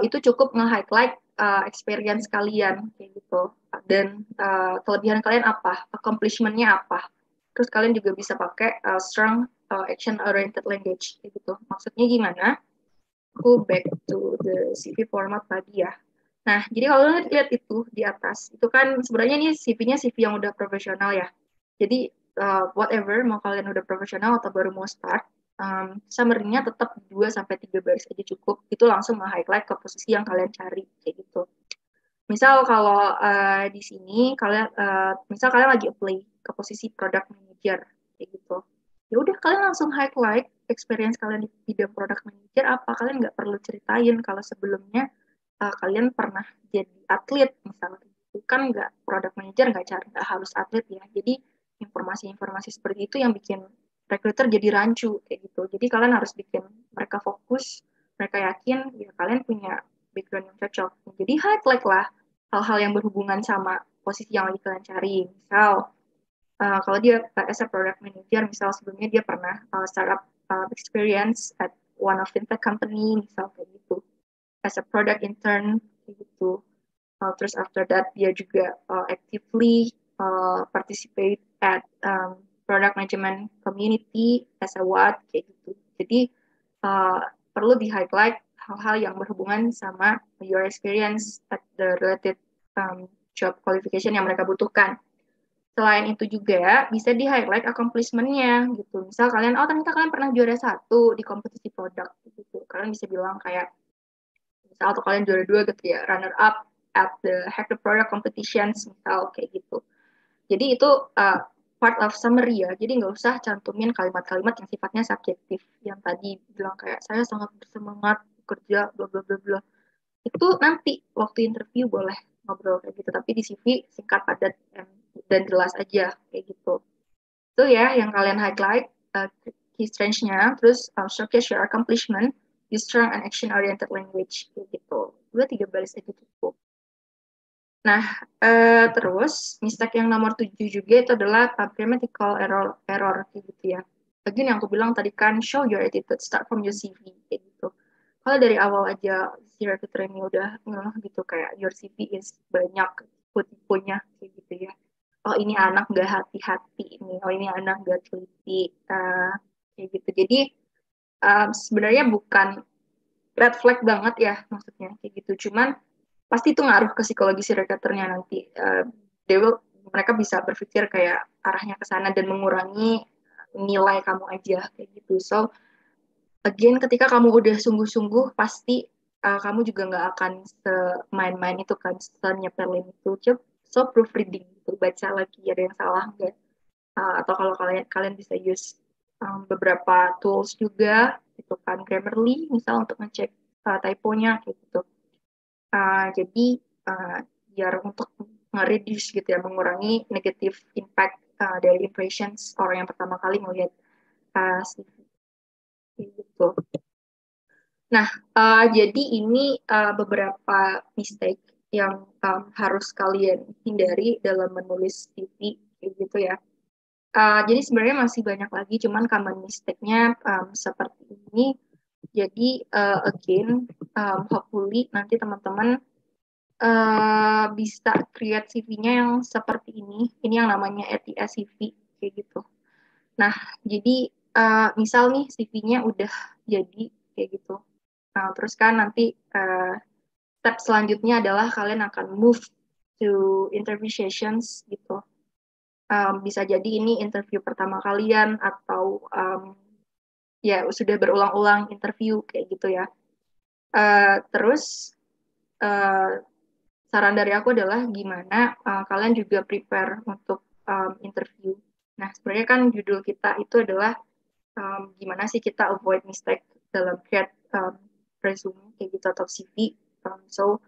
Itu cukup nge-highlight experience kalian kayak gitu dan kelebihan kalian apa, accomplishment-nya apa. Terus kalian juga bisa pakai strong action oriented language kayak gitu. Maksudnya gimana? Go back to the CV format tadi ya. Nah, jadi kalau lihat itu di atas, itu kan sebenarnya ini CV-nya CV yang udah profesional ya. Jadi whatever mau kalian udah profesional atau baru mau start, summary-nya tetap 2 sampai 3 baris aja cukup. Itu langsung nge-highlight ke posisi yang kalian cari kayak gitu. Misal kalau di sini kalian misal kalian lagi apply ke posisi product manager kayak gitu. Ya udah kalian langsung highlight experience kalian di bidang product manager apa? Kalian nggak perlu ceritain kalau sebelumnya kalian pernah jadi atlet misalnya. Itu kan nggak product manager nggak harus atlet ya. Jadi informasi-informasi seperti itu yang bikin recruiter jadi rancu kayak gitu. Jadi kalian harus bikin mereka fokus, mereka yakin ya kalian punya background yang cocok. Jadi highlight lah hal-hal yang berhubungan sama posisi yang lagi kalian cari. Misal kalau dia as a product manager, misal sebelumnya dia pernah startup experience at one of fintech company, misal kayak gitu. As a product intern, kayak gitu. Terus after that dia juga actively participate at product management community as a what, kayak gitu. Jadi perlu di-highlight hal-hal yang berhubungan sama your experience at the related job qualification yang mereka butuhkan. Selain itu juga bisa di-highlight accomplishment-nya gitu. Misal kalian, ternyata kalian pernah juara 1 di kompetisi produk gitu. Kalian bisa bilang kayak, misal atau kalian juara 2 gitu ya, runner up at the Hacker Product Competitions, misal kayak gitu. Jadi itu part of summary ya. Jadi nggak usah cantumin kalimat-kalimat yang sifatnya subjektif. Yang tadi bilang kayak, saya sangat bersemangat bekerja, bla bla bla bla. Itu nanti waktu interview boleh ngobrol kayak gitu. Tapi di CV singkat, padat, dan jelas aja kayak gitu. Itu ya yang kalian highlight key strengths-nya, terus showcase your accomplishment, use strong and action-oriented language kayak gitu. 2-3 baris aja cukup. Nah, terus mistake yang nomor 7 juga itu adalah grammatical error kayak gitu ya. Again yang aku bilang tadi kan, show your attitude, start from your CV kayak gitu. Kalau dari awal aja si recruiter ini udah gitu kayak your CV is banyak tipe-tipenya kayak gitu ya. Oh ini anak gak hati-hati ini, oh ini anak gak teliti kayak gitu. Jadi sebenarnya bukan red flag banget ya maksudnya kayak gitu. Cuman pasti itu ngaruh ke psikologi si recruiternya nanti. Mereka bisa berpikir kayak arahnya ke sana dan mengurangi nilai kamu aja kayak gitu. So again ketika kamu udah sungguh-sungguh pasti kamu juga nggak akan semain-main itu kan, senyepelin itu. So proofreading itu, baca lagi ada yang salah nggak. Atau kalau kalian bisa use beberapa tools juga gitu kan, Grammarly misal untuk ngecek typonya kayak gitu. Jadi biar untuk nge-reduce gitu ya, mengurangi negative impact dari impressions orang yang pertama kali melihat CV gitu. Nah, jadi ini beberapa mistake yang harus kalian hindari dalam menulis CV gitu ya. Jadi sebenarnya masih banyak lagi, cuman common mistake-nya seperti ini. Jadi again, hopefully nanti teman-teman bisa create CV-nya yang seperti ini. Ini yang namanya ATS CV kayak gitu. Nah, jadi misal nih CV-nya udah jadi kayak gitu. Nah, terus kan nanti step selanjutnya adalah kalian akan move to interview sessions gitu. Bisa jadi ini interview pertama kalian atau ya sudah berulang-ulang interview kayak gitu ya. Terus saran dari aku adalah gimana kalian juga prepare untuk interview. Nah, sebenarnya kan judul kita itu adalah gimana sih kita avoid mistake dalam create resume kayak gitu atau CV. So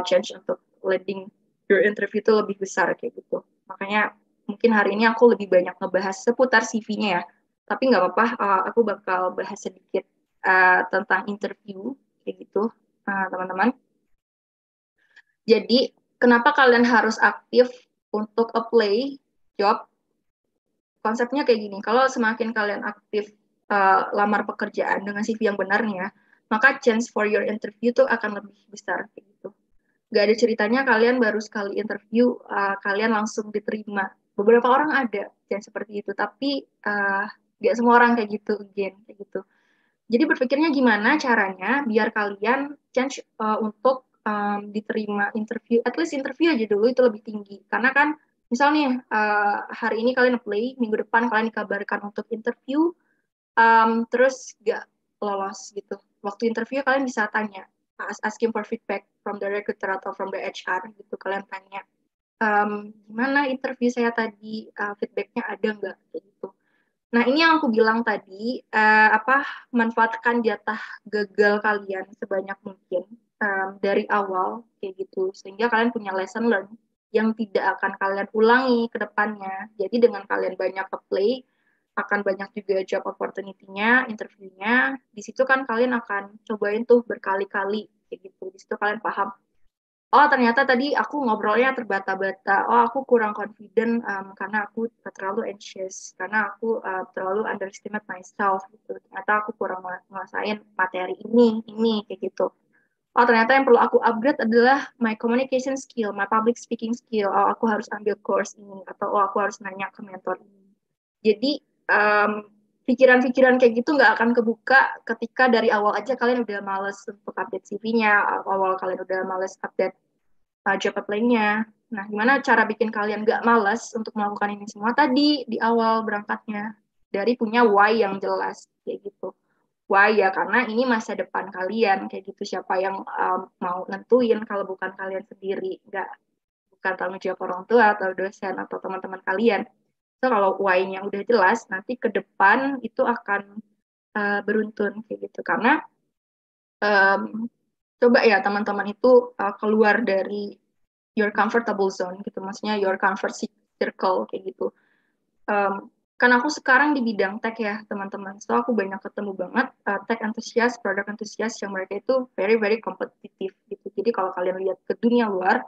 change untuk landing your interview itu lebih besar kayak gitu. Makanya mungkin hari ini aku lebih banyak ngebahas seputar CV-nya ya. Tapi nggak apa-apa, aku bakal bahas sedikit tentang interview kayak gitu, teman-teman. Jadi, kenapa kalian harus aktif untuk apply job? Konsepnya kayak gini, kalau semakin kalian aktif lamar pekerjaan dengan CV yang benar nih ya, maka chance for your interview tuh akan lebih besar kayak gitu. Gak ada ceritanya kalian baru sekali interview, kalian langsung diterima. Beberapa orang ada yang seperti itu, tapi gak semua orang kayak gitu, kayak gitu. Jadi berpikirnya gimana caranya biar kalian chance untuk diterima interview, at least interview aja dulu itu lebih tinggi. Karena kan misalnya hari ini kalian apply, minggu depan kalian dikabarkan untuk interview, terus gak lolos gitu. Waktu interview kalian bisa tanya, asking for feedback from the recruiter atau from the HR gitu. Kalian tanya, gimana interview saya tadi, feedbacknya ada nggak gitu. Nah, ini yang aku bilang tadi, manfaatkan jatah gagal kalian sebanyak mungkin dari awal kayak gitu, sehingga kalian punya lesson learn yang tidak akan kalian ulangi ke depannya. Jadi dengan kalian banyak apply, akan banyak juga job opportunity-nya, interview-nya. Di situ kan kalian akan cobain tuh berkali-kali kayak gitu. Di situ kalian paham, oh ternyata tadi aku ngobrolnya terbata-bata, oh aku kurang confident karena aku terlalu anxious, karena aku terlalu underestimate myself gitu, ternyata aku kurang ngerasain materi ini kayak gitu. Oh ternyata yang perlu aku upgrade adalah my communication skill, my public speaking skill, oh aku harus ambil course ini, atau oh aku harus nanya ke mentor ini. Jadi um, pikiran-pikiran kayak gitu nggak akan kebuka ketika dari awal aja kalian udah males untuk update CV-nya, awal kalian udah males update job apply-nya. Nah, gimana cara bikin kalian gak malas untuk melakukan ini semua tadi di awal berangkatnya? Dari punya why yang jelas, kayak gitu. Why ya, karena ini masa depan kalian, kayak gitu. Siapa yang mau nentuin kalau bukan kalian sendiri, nggak bukan tanggung jawab orang tua atau dosen atau teman-teman kalian. So, kalau why-nya udah jelas, nanti ke depan itu akan beruntun, kayak gitu. Karena um, coba ya teman-teman itu keluar dari your comfortable zone gitu, maksudnya your comfort circle kayak gitu. Um, kan aku sekarang di bidang tech ya teman-teman, so aku banyak ketemu banget tech enthusiast, product enthusiast yang mereka itu very very kompetitif gitu. Jadi kalau kalian lihat ke dunia luar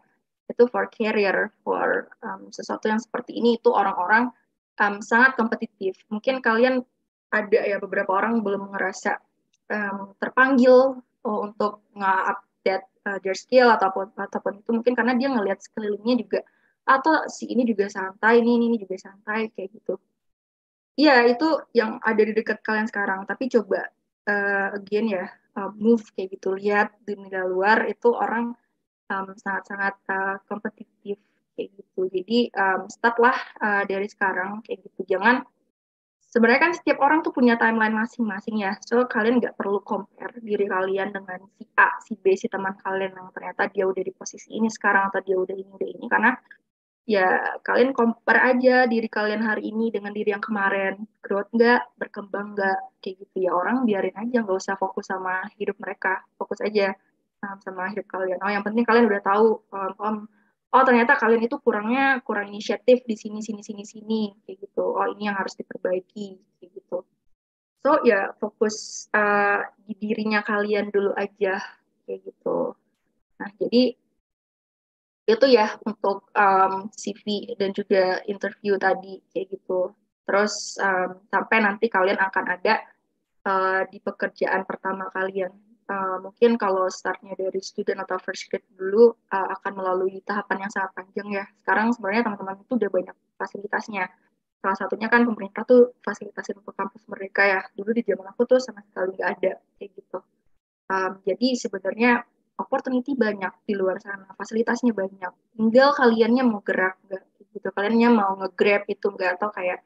itu for career, for sesuatu yang seperti ini itu orang-orang sangat kompetitif. Mungkin kalian ada ya beberapa orang belum ngerasa terpanggil untuk nge-update their skill ataupun itu mungkin karena dia ngelihat sekelilingnya juga atau si ini juga santai, ini juga santai kayak gitu. Iya, itu yang ada di dekat kalian sekarang. Tapi coba again ya, move kayak gitu. Lihat di dunia luar itu orang sangat-sangat kompetitif kayak gitu. Jadi startlah dari sekarang kayak gitu. Jangan sebenarnya kan setiap orang tuh punya timeline masing-masing ya. So kalian nggak perlu compare diri kalian dengan si A, si B, si teman kalian yang ternyata dia udah di posisi ini sekarang atau dia udah ini karena ya kalian compare aja diri kalian hari ini dengan diri yang kemarin, growth nggak, berkembang nggak, kayak gitu ya. Orang biarin aja, nggak usah fokus sama hidup mereka, fokus aja sama hidup kalian. Oh yang penting kalian udah tahu, oh ternyata kalian itu kurang inisiatif di sini sini sini sini kayak gitu. Oh ini yang harus diperbaiki kayak gitu. So ya fokus di dirinya kalian dulu aja kayak gitu. Nah jadi itu ya untuk CV dan juga interview tadi kayak gitu. Terus sampai nanti kalian akan ada di pekerjaan pertama kalian. Mungkin kalau startnya dari student atau first grade dulu akan melalui tahapan yang sangat panjang ya. Sekarang sebenarnya teman-teman itu udah banyak fasilitasnya. Salah satunya kan pemerintah tuh fasilitasin untuk kampus mereka ya. Dulu di zaman aku tuh sama sekali nggak ada kayak gitu. Jadi sebenarnya opportunity banyak di luar sana, fasilitasnya banyak. Tinggal kaliannya mau gerak nggak gitu. Kaliannya mau nge-grab itu nggak atau kayak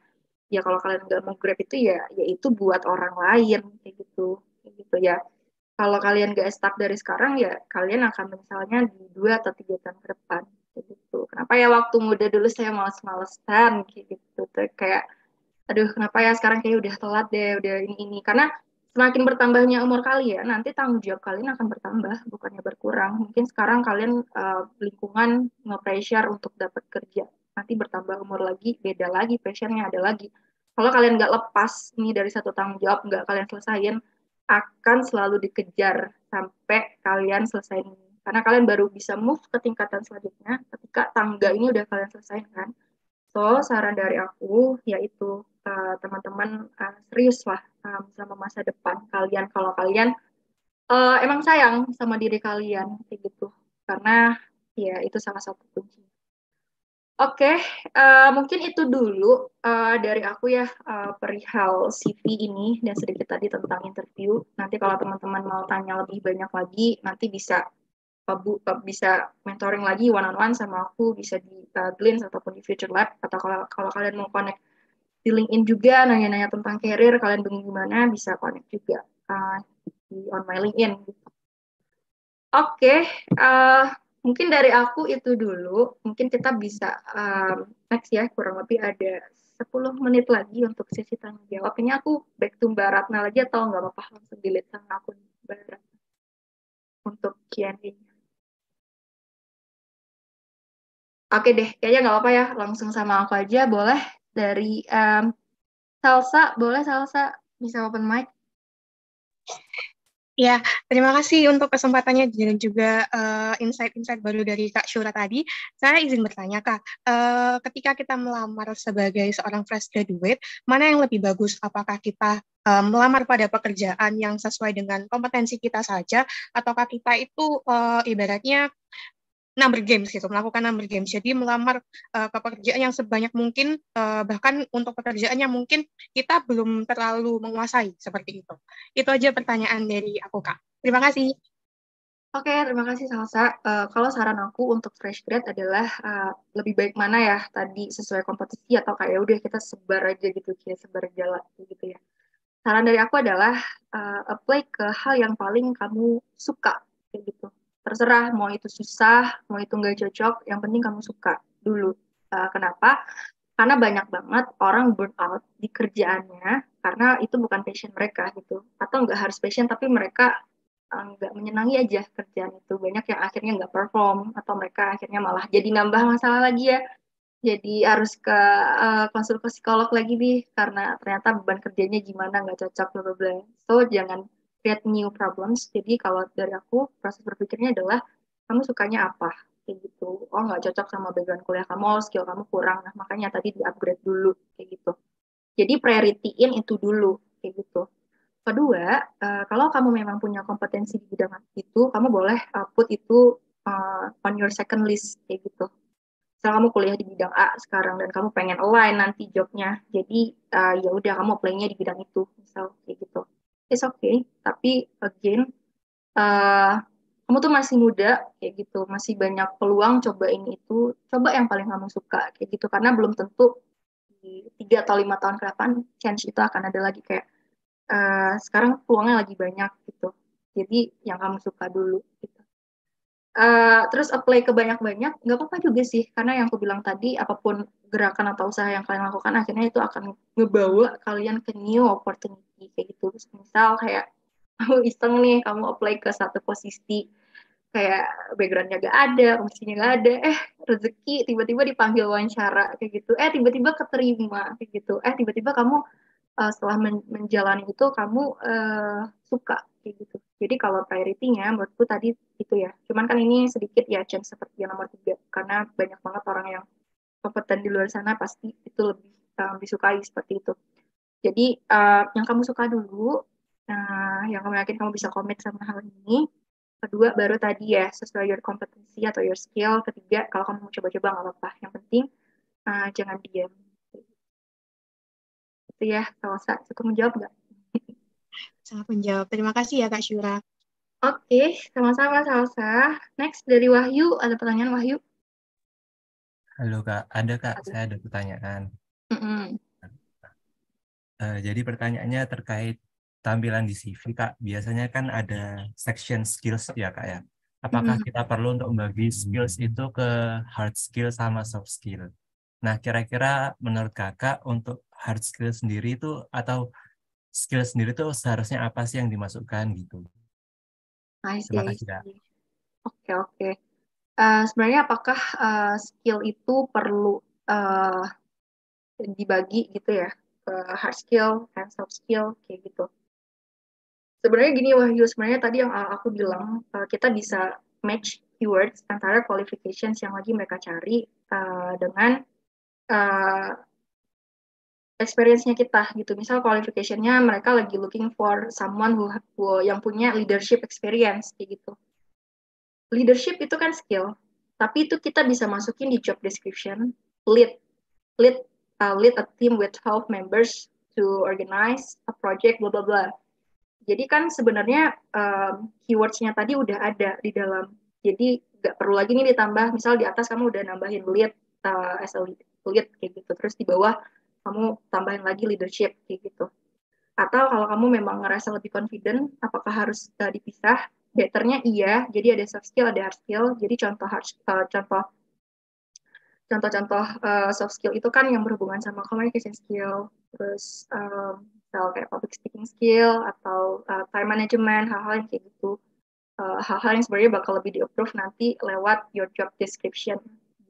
ya kalau kalian nggak mau grab itu ya itu buat orang lain kayak gitu ya. Kalau kalian nggak start dari sekarang ya kalian akan misalnya di 2 atau 3 tahun ke depan kayak gitu. Kenapa ya waktu muda dulu saya males-malesan kayak gitu. Kayak aduh kenapa ya sekarang kayak udah telat deh udah ini karena semakin bertambahnya umur kalian nanti tanggung jawab kalian akan bertambah bukannya berkurang. Mungkin sekarang kalian lingkungan nge-pressure untuk dapat kerja, nanti bertambah umur lagi beda lagi pressure-nya ada lagi. Kalau kalian nggak lepas nih dari satu tanggung jawab nggak kalian selesain akan selalu dikejar sampai kalian selesai ini karena kalian baru bisa move ke tingkatan selanjutnya ketika tangga ini udah kalian selesaikan kan. So, saran dari aku yaitu teman-teman serius lah sama masa depan kalian. Kalau kalian emang sayang sama diri kalian kayak gitu, karena ya itu salah satu kunci. Oke, mungkin itu dulu dari aku ya perihal CV ini dan sedikit tadi tentang interview. Nanti kalau teman-teman mau tanya lebih banyak lagi, nanti bisa bisa mentoring lagi one on one sama aku, bisa di Glints ataupun di Future Lab, atau kalau kalau kalian mau connect di LinkedIn juga nanya-nanya tentang career kalian bingung gimana bisa connect juga uh, di on my LinkedIn. Oke, uh, mungkin dari aku itu dulu. Mungkin kita bisa next ya kurang lebih ada 10 menit lagi untuk sesi tanya jawab. Ini aku back to Mbak Ratna lagi atau nggak apa-apa langsung delete sama akun Mbak Ratna untuk Q&A-nya. Oke deh, kayaknya nggak apa-apa ya, langsung sama aku aja. Boleh dari Salsa, boleh Salsa bisa open mic? Ya, terima kasih untuk kesempatannya dan juga insight-insight baru dari Kak Syura tadi. Saya izin bertanya, Kak, ketika kita melamar sebagai seorang fresh graduate, mana yang lebih bagus? Apakah kita melamar pada pekerjaan yang sesuai dengan kompetensi kita saja, ataukah kita itu ibaratnya number games gitu, melakukan number games. Jadi melamar ke pekerjaan yang sebanyak mungkin, bahkan untuk pekerjaan yang mungkin kita belum terlalu menguasai, seperti itu. Itu aja pertanyaan dari aku, Kak. Terima kasih. Oke, terima kasih Salsa. Kalau saran aku untuk fresh grad adalah lebih baik mana ya tadi sesuai kompetisi atau kayak udah kita sebar aja gitu, kayak sebar jalan gitu ya. Saran dari aku adalah apply ke hal yang paling kamu suka kayak gitu. Terserah mau itu susah, mau itu nggak cocok, yang penting kamu suka dulu. Kenapa? Karena banyak banget orang burn out di kerjaannya karena itu bukan passion mereka gitu. Atau nggak harus passion tapi mereka nggak menyenangi aja kerjaan itu. Banyak yang akhirnya nggak perform atau mereka akhirnya malah jadi nambah masalah lagi ya. Jadi harus ke konsul ke psikolog lagi nih karena ternyata beban kerjanya gimana nggak cocok bla bla bla. So jangan create new problems. Jadi kalau dari aku proses berpikirnya adalah kamu sukanya apa kayak gitu. Oh nggak cocok sama background kuliah kamu, oh, skill kamu kurang. Nah makanya tadi di upgrade dulu kayak gitu. Jadi priority-in itu dulu kayak gitu. Kedua, kalau kamu memang punya kompetensi di bidang itu, kamu boleh put itu on your second list kayak gitu. Misal kamu kuliah di bidang A sekarang dan kamu pengen align nanti jobnya, jadi ya udah kamu apply-nya di bidang itu, misal kayak gitu. It's okay, tapi again, uh, kamu tuh masih muda kayak gitu, masih banyak peluang cobain itu, coba yang paling kamu suka kayak gitu, karena belum tentu di 3 atau 5 tahun ke depan chance itu akan ada lagi kayak sekarang peluangnya lagi banyak gitu. Jadi yang kamu suka dulu gitu. Terus apply ke banyak-banyak, nggak apa-apa juga sih, karena yang aku bilang tadi, apapun gerakan atau usaha yang kalian lakukan, akhirnya itu akan ngebawa kalian ke new opportunity, kayak gitu. Misal kayak, kamu iseng nih, kamu apply ke satu posisi, kayak backgroundnya gak ada, fungsinya gak ada, rezeki, tiba-tiba dipanggil wawancara, kayak gitu, tiba-tiba keterima, kayak gitu, tiba-tiba kamu setelah menjalani itu kamu suka kayak gitu. Jadi kalau priority-nya menurutku tadi itu ya. Cuman kan ini sedikit ya chance seperti yang nomor 3 karena banyak banget orang yang kompeten di luar sana pasti itu lebih disukai seperti itu. Jadi yang kamu suka dulu, yang kamu yakin kamu bisa komit sama hal ini. Kedua baru tadi ya sesuai your kompetensi atau your skill. Ketiga kalau kamu mau coba-coba nggak apa-apa. Yang penting jangan diam. Itu ya, kalau cukup menjawab nggak? Sangat menjawab. Terima kasih ya, Kak Syura. Oke, sama-sama Salsa. Next dari Wahyu, ada pertanyaan Wahyu? Halo Kak, ada Kak, saya ada pertanyaan. Mm-mm. Jadi pertanyaannya terkait tampilan di CV Kak. Biasanya kan ada section skills ya Kak ya. Apakah kita perlu untuk membagi skills itu ke hard skill sama soft skill? Nah, kira-kira menurut Kakak untuk hard skill sendiri itu atau skill sendiri itu seharusnya apa sih yang dimasukkan gitu? I Terima see. kasih Kak. Oke, oke. Sebenarnya apakah skill itu perlu uh, dibagi gitu ya ke hard skill and soft skill kayak gitu. Sebenarnya gini Wahyu, sebenarnya tadi yang aku bilang kita bisa match keywords antara qualifications yang lagi mereka cari dengan uh, experience-nya kita gitu. Misal qualification-nya mereka lagi looking for someone who yang punya leadership experience kayak gitu. Leadership itu kan skill, tapi itu kita bisa masukin di job description, lead lead lead a team with 12 members to organize a project bla bla bla. Jadi kan sebenarnya keywords-nya tadi udah ada di dalam. Jadi nggak perlu lagi nih ditambah. Misal di atas kamu udah nambahin lead as a lead kayak gitu. Terus di bawah kamu tambahin lagi leadership kayak gitu. Atau kalau kamu memang ngerasa lebih confident, apakah harus dipisah? Betternya iya. Jadi ada soft skill, ada hard skill. Jadi contoh contoh-contoh soft skill itu kan yang berhubungan sama communication skill, terus misal kayak public speaking skill atau time management, hal-hal yang kayak gitu. Hal-hal yang sebenarnya bakal lebih di-approve nanti lewat your job description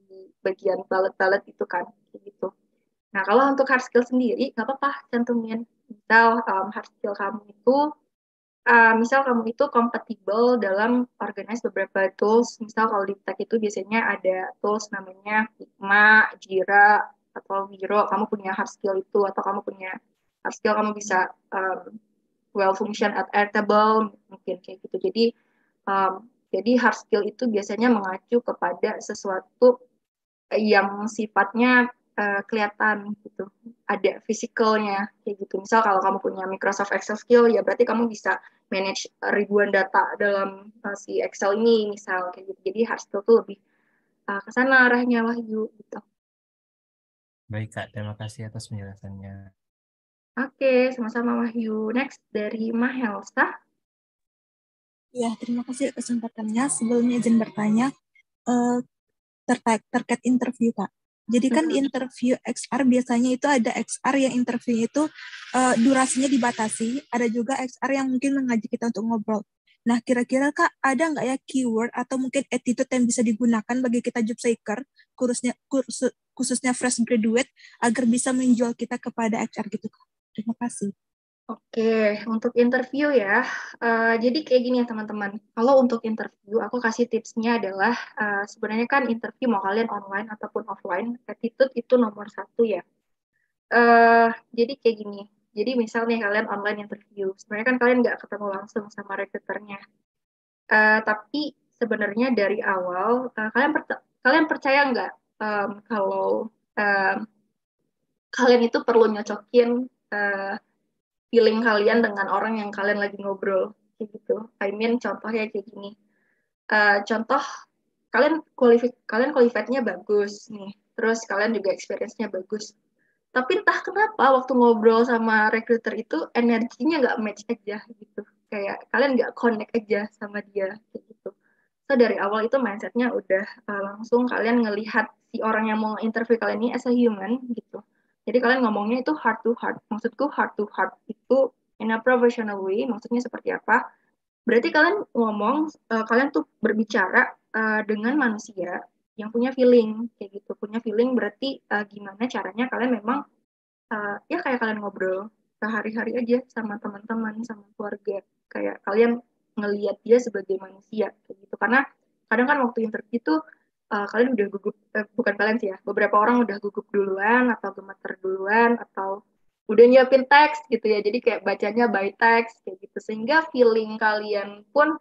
di bagian ballot-ballot itu kan, kayak gitu. Nah, kalau untuk hard skill sendiri, nggak apa-apa cantumin. Misal hard skill kamu itu misal kamu itu kompatibel dalam organize beberapa tools. Misal kalau di tech itu biasanya ada tools namanya Figma, Jira, atau Miro. Kamu punya hard skill itu, atau kamu punya hard skill kamu bisa well function at Airtable, mungkin kayak gitu. Jadi hard skill itu biasanya mengacu kepada sesuatu yang sifatnya kelihatan gitu, ada physicalnya kayak gitu. Misal kalau kamu punya Microsoft Excel skill, ya berarti kamu bisa manage ribuan data dalam si Excel ini, misal kayak gitu. Jadi hard skill tuh lebih ke sana arahnya Wahyu gitu. Baik Kak, terima kasih atas penjelasannya. Oke, sama-sama Wahyu. Next dari Mahelsa. Ya, terima kasih kesempatannya. Sebelumnya izin bertanya terkait interview, Kak. Jadi kan di interview XR biasanya itu ada XR yang interview itu durasinya dibatasi, ada juga XR yang mungkin mengajak kita untuk ngobrol. Nah, kira-kira Kak, ada nggak ya keyword atau mungkin attitude yang bisa digunakan bagi kita job seeker, khususnya fresh graduate, agar bisa menjual kita kepada HR gitu, Kak? Terima kasih. Oke, untuk interview ya. Jadi kayak gini ya teman-teman. Kalau untuk interview, aku kasih tipsnya adalah sebenarnya kan interview mau kalian online ataupun offline, attitude itu nomor satu ya. Jadi kayak gini. Jadi misalnya kalian online interview, sebenarnya kan kalian nggak ketemu langsung sama recruiternya. Tapi sebenarnya dari awal, kalian percaya nggak kalau kalian itu perlu nyocokin feeling kalian dengan orang yang kalian lagi ngobrol kayak gitu. I mean contohnya kayak gini. Contoh kalian qualified-nya bagus nih. Terus kalian juga experience-nya bagus. Tapi entah kenapa waktu ngobrol sama recruiter itu energinya nggak match aja gitu. Kayak kalian nggak connect aja sama dia kayak gitu. So dari awal itu mindsetnya udah langsung kalian ngelihat si orang yang mau interview kalian ini as a human gitu. Jadi kalian ngomongnya itu heart to heart. Maksudku heart to heart itu in a professional way. Maksudnya seperti apa? Berarti kalian ngomong, kalian tuh berbicara dengan manusia yang punya feeling kayak gitu. Punya feeling berarti gimana caranya kalian memang ya kayak kalian ngobrol sehari-hari aja sama teman-teman, sama keluarga. Kayak kalian ngelihat dia sebagai manusia kayak gitu. Karena kadang kan waktu interview tuh kalian udah gugup, bukan kalian sih ya, beberapa orang udah gugup duluan atau gemeter duluan atau udah nyiapin teks gitu ya. Jadi kayak bacanya by text kayak gitu. Sehingga feeling kalian pun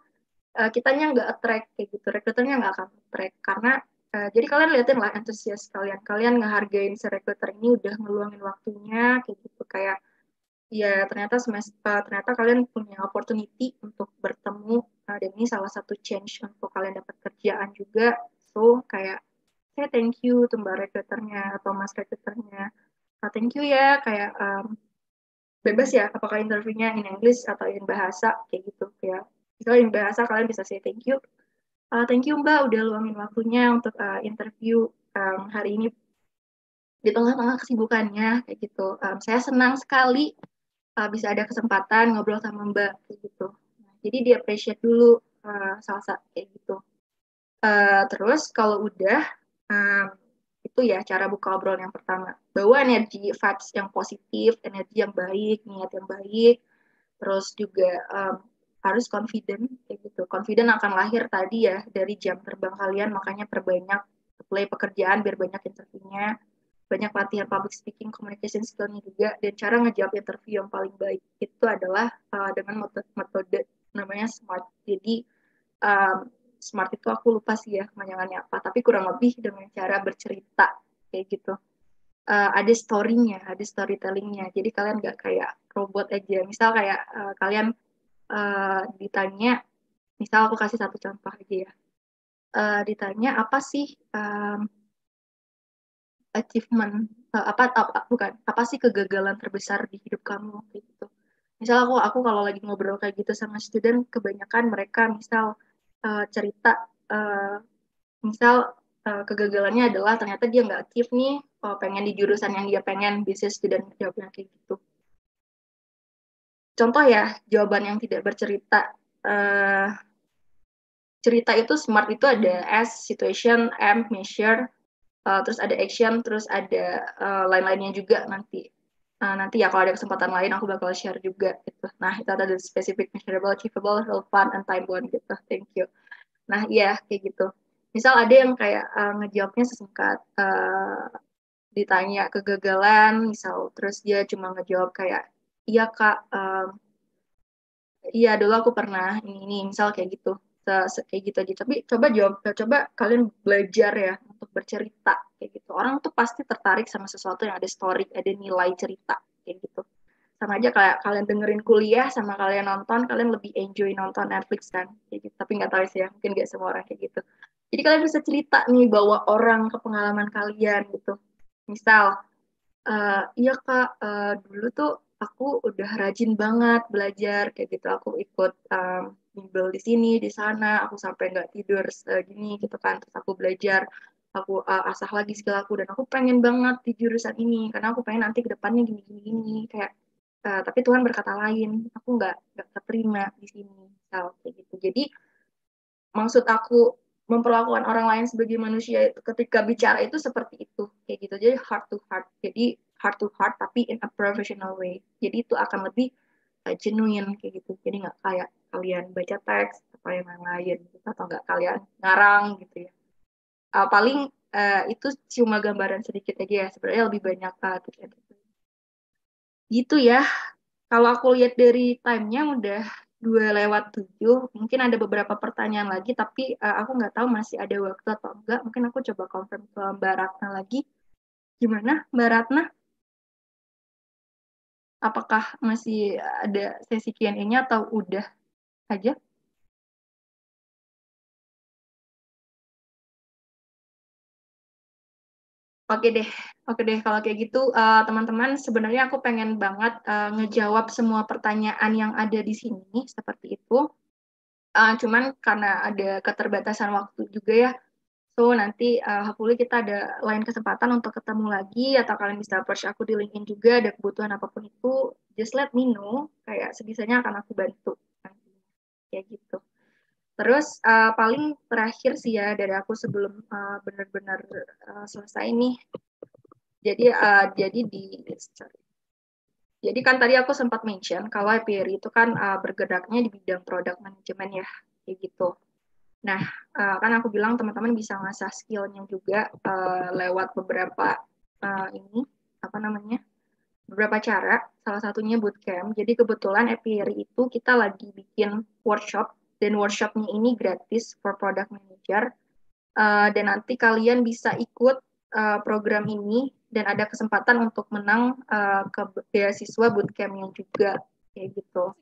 kitanya nggak attract kayak gitu, rekruternya nggak akan attract karena jadi kalian liatin lah antusias kalian ngehargain si rekruter ini udah ngeluangin waktunya kayak gitu kayak ya ternyata kalian punya opportunity untuk bertemu dan ini salah satu change untuk kalian dapat kerjaan juga, so kayak saya thank you tuh mbak rekruternya atau mas rekruternya, thank you ya kayak bebas ya apakah interviewnya in English atau in bahasa kayak gitu, kayak misalnya in bahasa kalian bisa say thank you Mbak udah luangin waktunya untuk interview hari ini di tengah-tengah kesibukannya kayak gitu. Saya senang sekali bisa ada kesempatan ngobrol sama Mbak kayak gitu. Nah, jadi di appreciate dulu salsa kayak gitu. Terus kalau udah um, itu ya cara buka obrolan yang pertama. Bawa energi vibes yang positif, energi yang baik, niat yang baik. Terus juga harus confident kayak gitu. Confident akan lahir tadi ya dari jam terbang kalian, makanya perbanyak apply pekerjaan biar banyak interviewnya, banyak latihan public speaking, communication skillnya juga, dan cara ngejawab interview yang paling baik itu adalah dengan metode namanya SMART. Jadi SMART itu aku lupa sih ya kepanjangannya apa, tapi kurang lebih dengan cara bercerita kayak gitu. Ada story-nya, ada storytelling-nya. Jadi kalian nggak kayak robot aja. Misal kayak kalian ditanya, misal aku kasih satu contoh aja ya. Ditanya apa sih achievement apa sih kegagalan terbesar di hidup kamu gitu. Misal aku kalau lagi ngobrol kayak gitu sama student, kebanyakan mereka misal cerita misal kegagalannya adalah ternyata dia nggak achieve nih pengen di jurusan yang dia pengen, business student, jawabnya kayak gitu. Contoh ya, jawaban yang tidak bercerita. Cerita itu SMART itu ada S, situation, M, measure, terus ada action, terus ada lain-lainnya juga nanti. Nanti ya kalau ada kesempatan lain aku bakal share juga gitu. Nah, itu ada specific, measurable, achievable, relevant, and time bound gitu. Thank you. Nah, iya kayak gitu. Misal ada yang kayak ngejawabnya sesingkat, ditanya kegagalan, misal terus dia cuma ngejawab kayak, iya Kak, iya dulu aku pernah ini misal kayak gitu, kayak gitu aja. Tapi coba kalian belajar ya untuk bercerita kayak gitu. Orang tuh pasti tertarik sama sesuatu yang ada story, ada nilai cerita kayak gitu. Sama aja kayak kalian dengerin kuliah sama kalian nonton, kalian lebih enjoy nonton Netflix kan kayak gitu. Tapi nggak tahu sih ya, mungkin nggak semua orang kayak gitu. Jadi kalian bisa cerita nih, bawa orang ke pengalaman kalian gitu. Misal, iya Kak, dulu tuh aku udah rajin banget belajar kayak gitu. Aku ikut bimbel di sini, di sana. Aku sampai nggak tidur segini gitu kan. Terus aku belajar, aku asah lagi skill aku dan aku pengen banget di jurusan ini karena aku pengen nanti ke depannya gini kayak. Tapi Tuhan berkata lain, aku nggak keterima di sini, misal kayak gitu. Jadi maksud aku memperlakukan orang lain sebagai manusia itu ketika bicara itu seperti itu kayak gitu. Jadi heart to heart, jadi heart to heart tapi in a professional way, jadi itu akan lebih genuine kayak gitu. Jadi nggak kayak kalian baca teks atau yang lain gitu, atau nggak kalian ngarang gitu ya. Paling itu cuma gambaran sedikit aja ya, sebenarnya lebih banyak tips and tricks gitu ya. Kalau aku lihat dari time-nya udah 2:07, mungkin ada beberapa pertanyaan lagi, tapi aku nggak tahu masih ada waktu atau enggak. Mungkin aku coba confirm ke Mbak Ratna lagi. Gimana, Mbak Ratna? Apakah masih ada sesi Q&A-nya atau udah aja? Oke deh. Kalau kayak gitu, teman-teman, sebenarnya aku pengen banget ngejawab semua pertanyaan yang ada di sini, seperti itu. Cuman karena ada keterbatasan waktu juga ya, so nanti hopefully kita ada lain kesempatan untuk ketemu lagi, atau kalian bisa approach aku di LinkedIn juga, ada kebutuhan apapun itu, just let me know, kayak sebisanya akan aku bantu. Kayak gitu. Terus paling terakhir sih ya dari aku sebelum benar-benar selesai nih. Jadi kan tadi aku sempat mention kalau IPRI itu kan bergeraknya di bidang product management ya, kayak gitu. Nah, kan aku bilang teman-teman bisa ngasah skill-nya juga lewat beberapa beberapa cara. Salah satunya bootcamp. Jadi kebetulan IPRI itu kita lagi bikin workshop, dan workshop-nya ini gratis for product manager. Dan nanti kalian bisa ikut program ini dan ada kesempatan untuk menang ke beasiswa bootcamp-nya juga kayak gitu.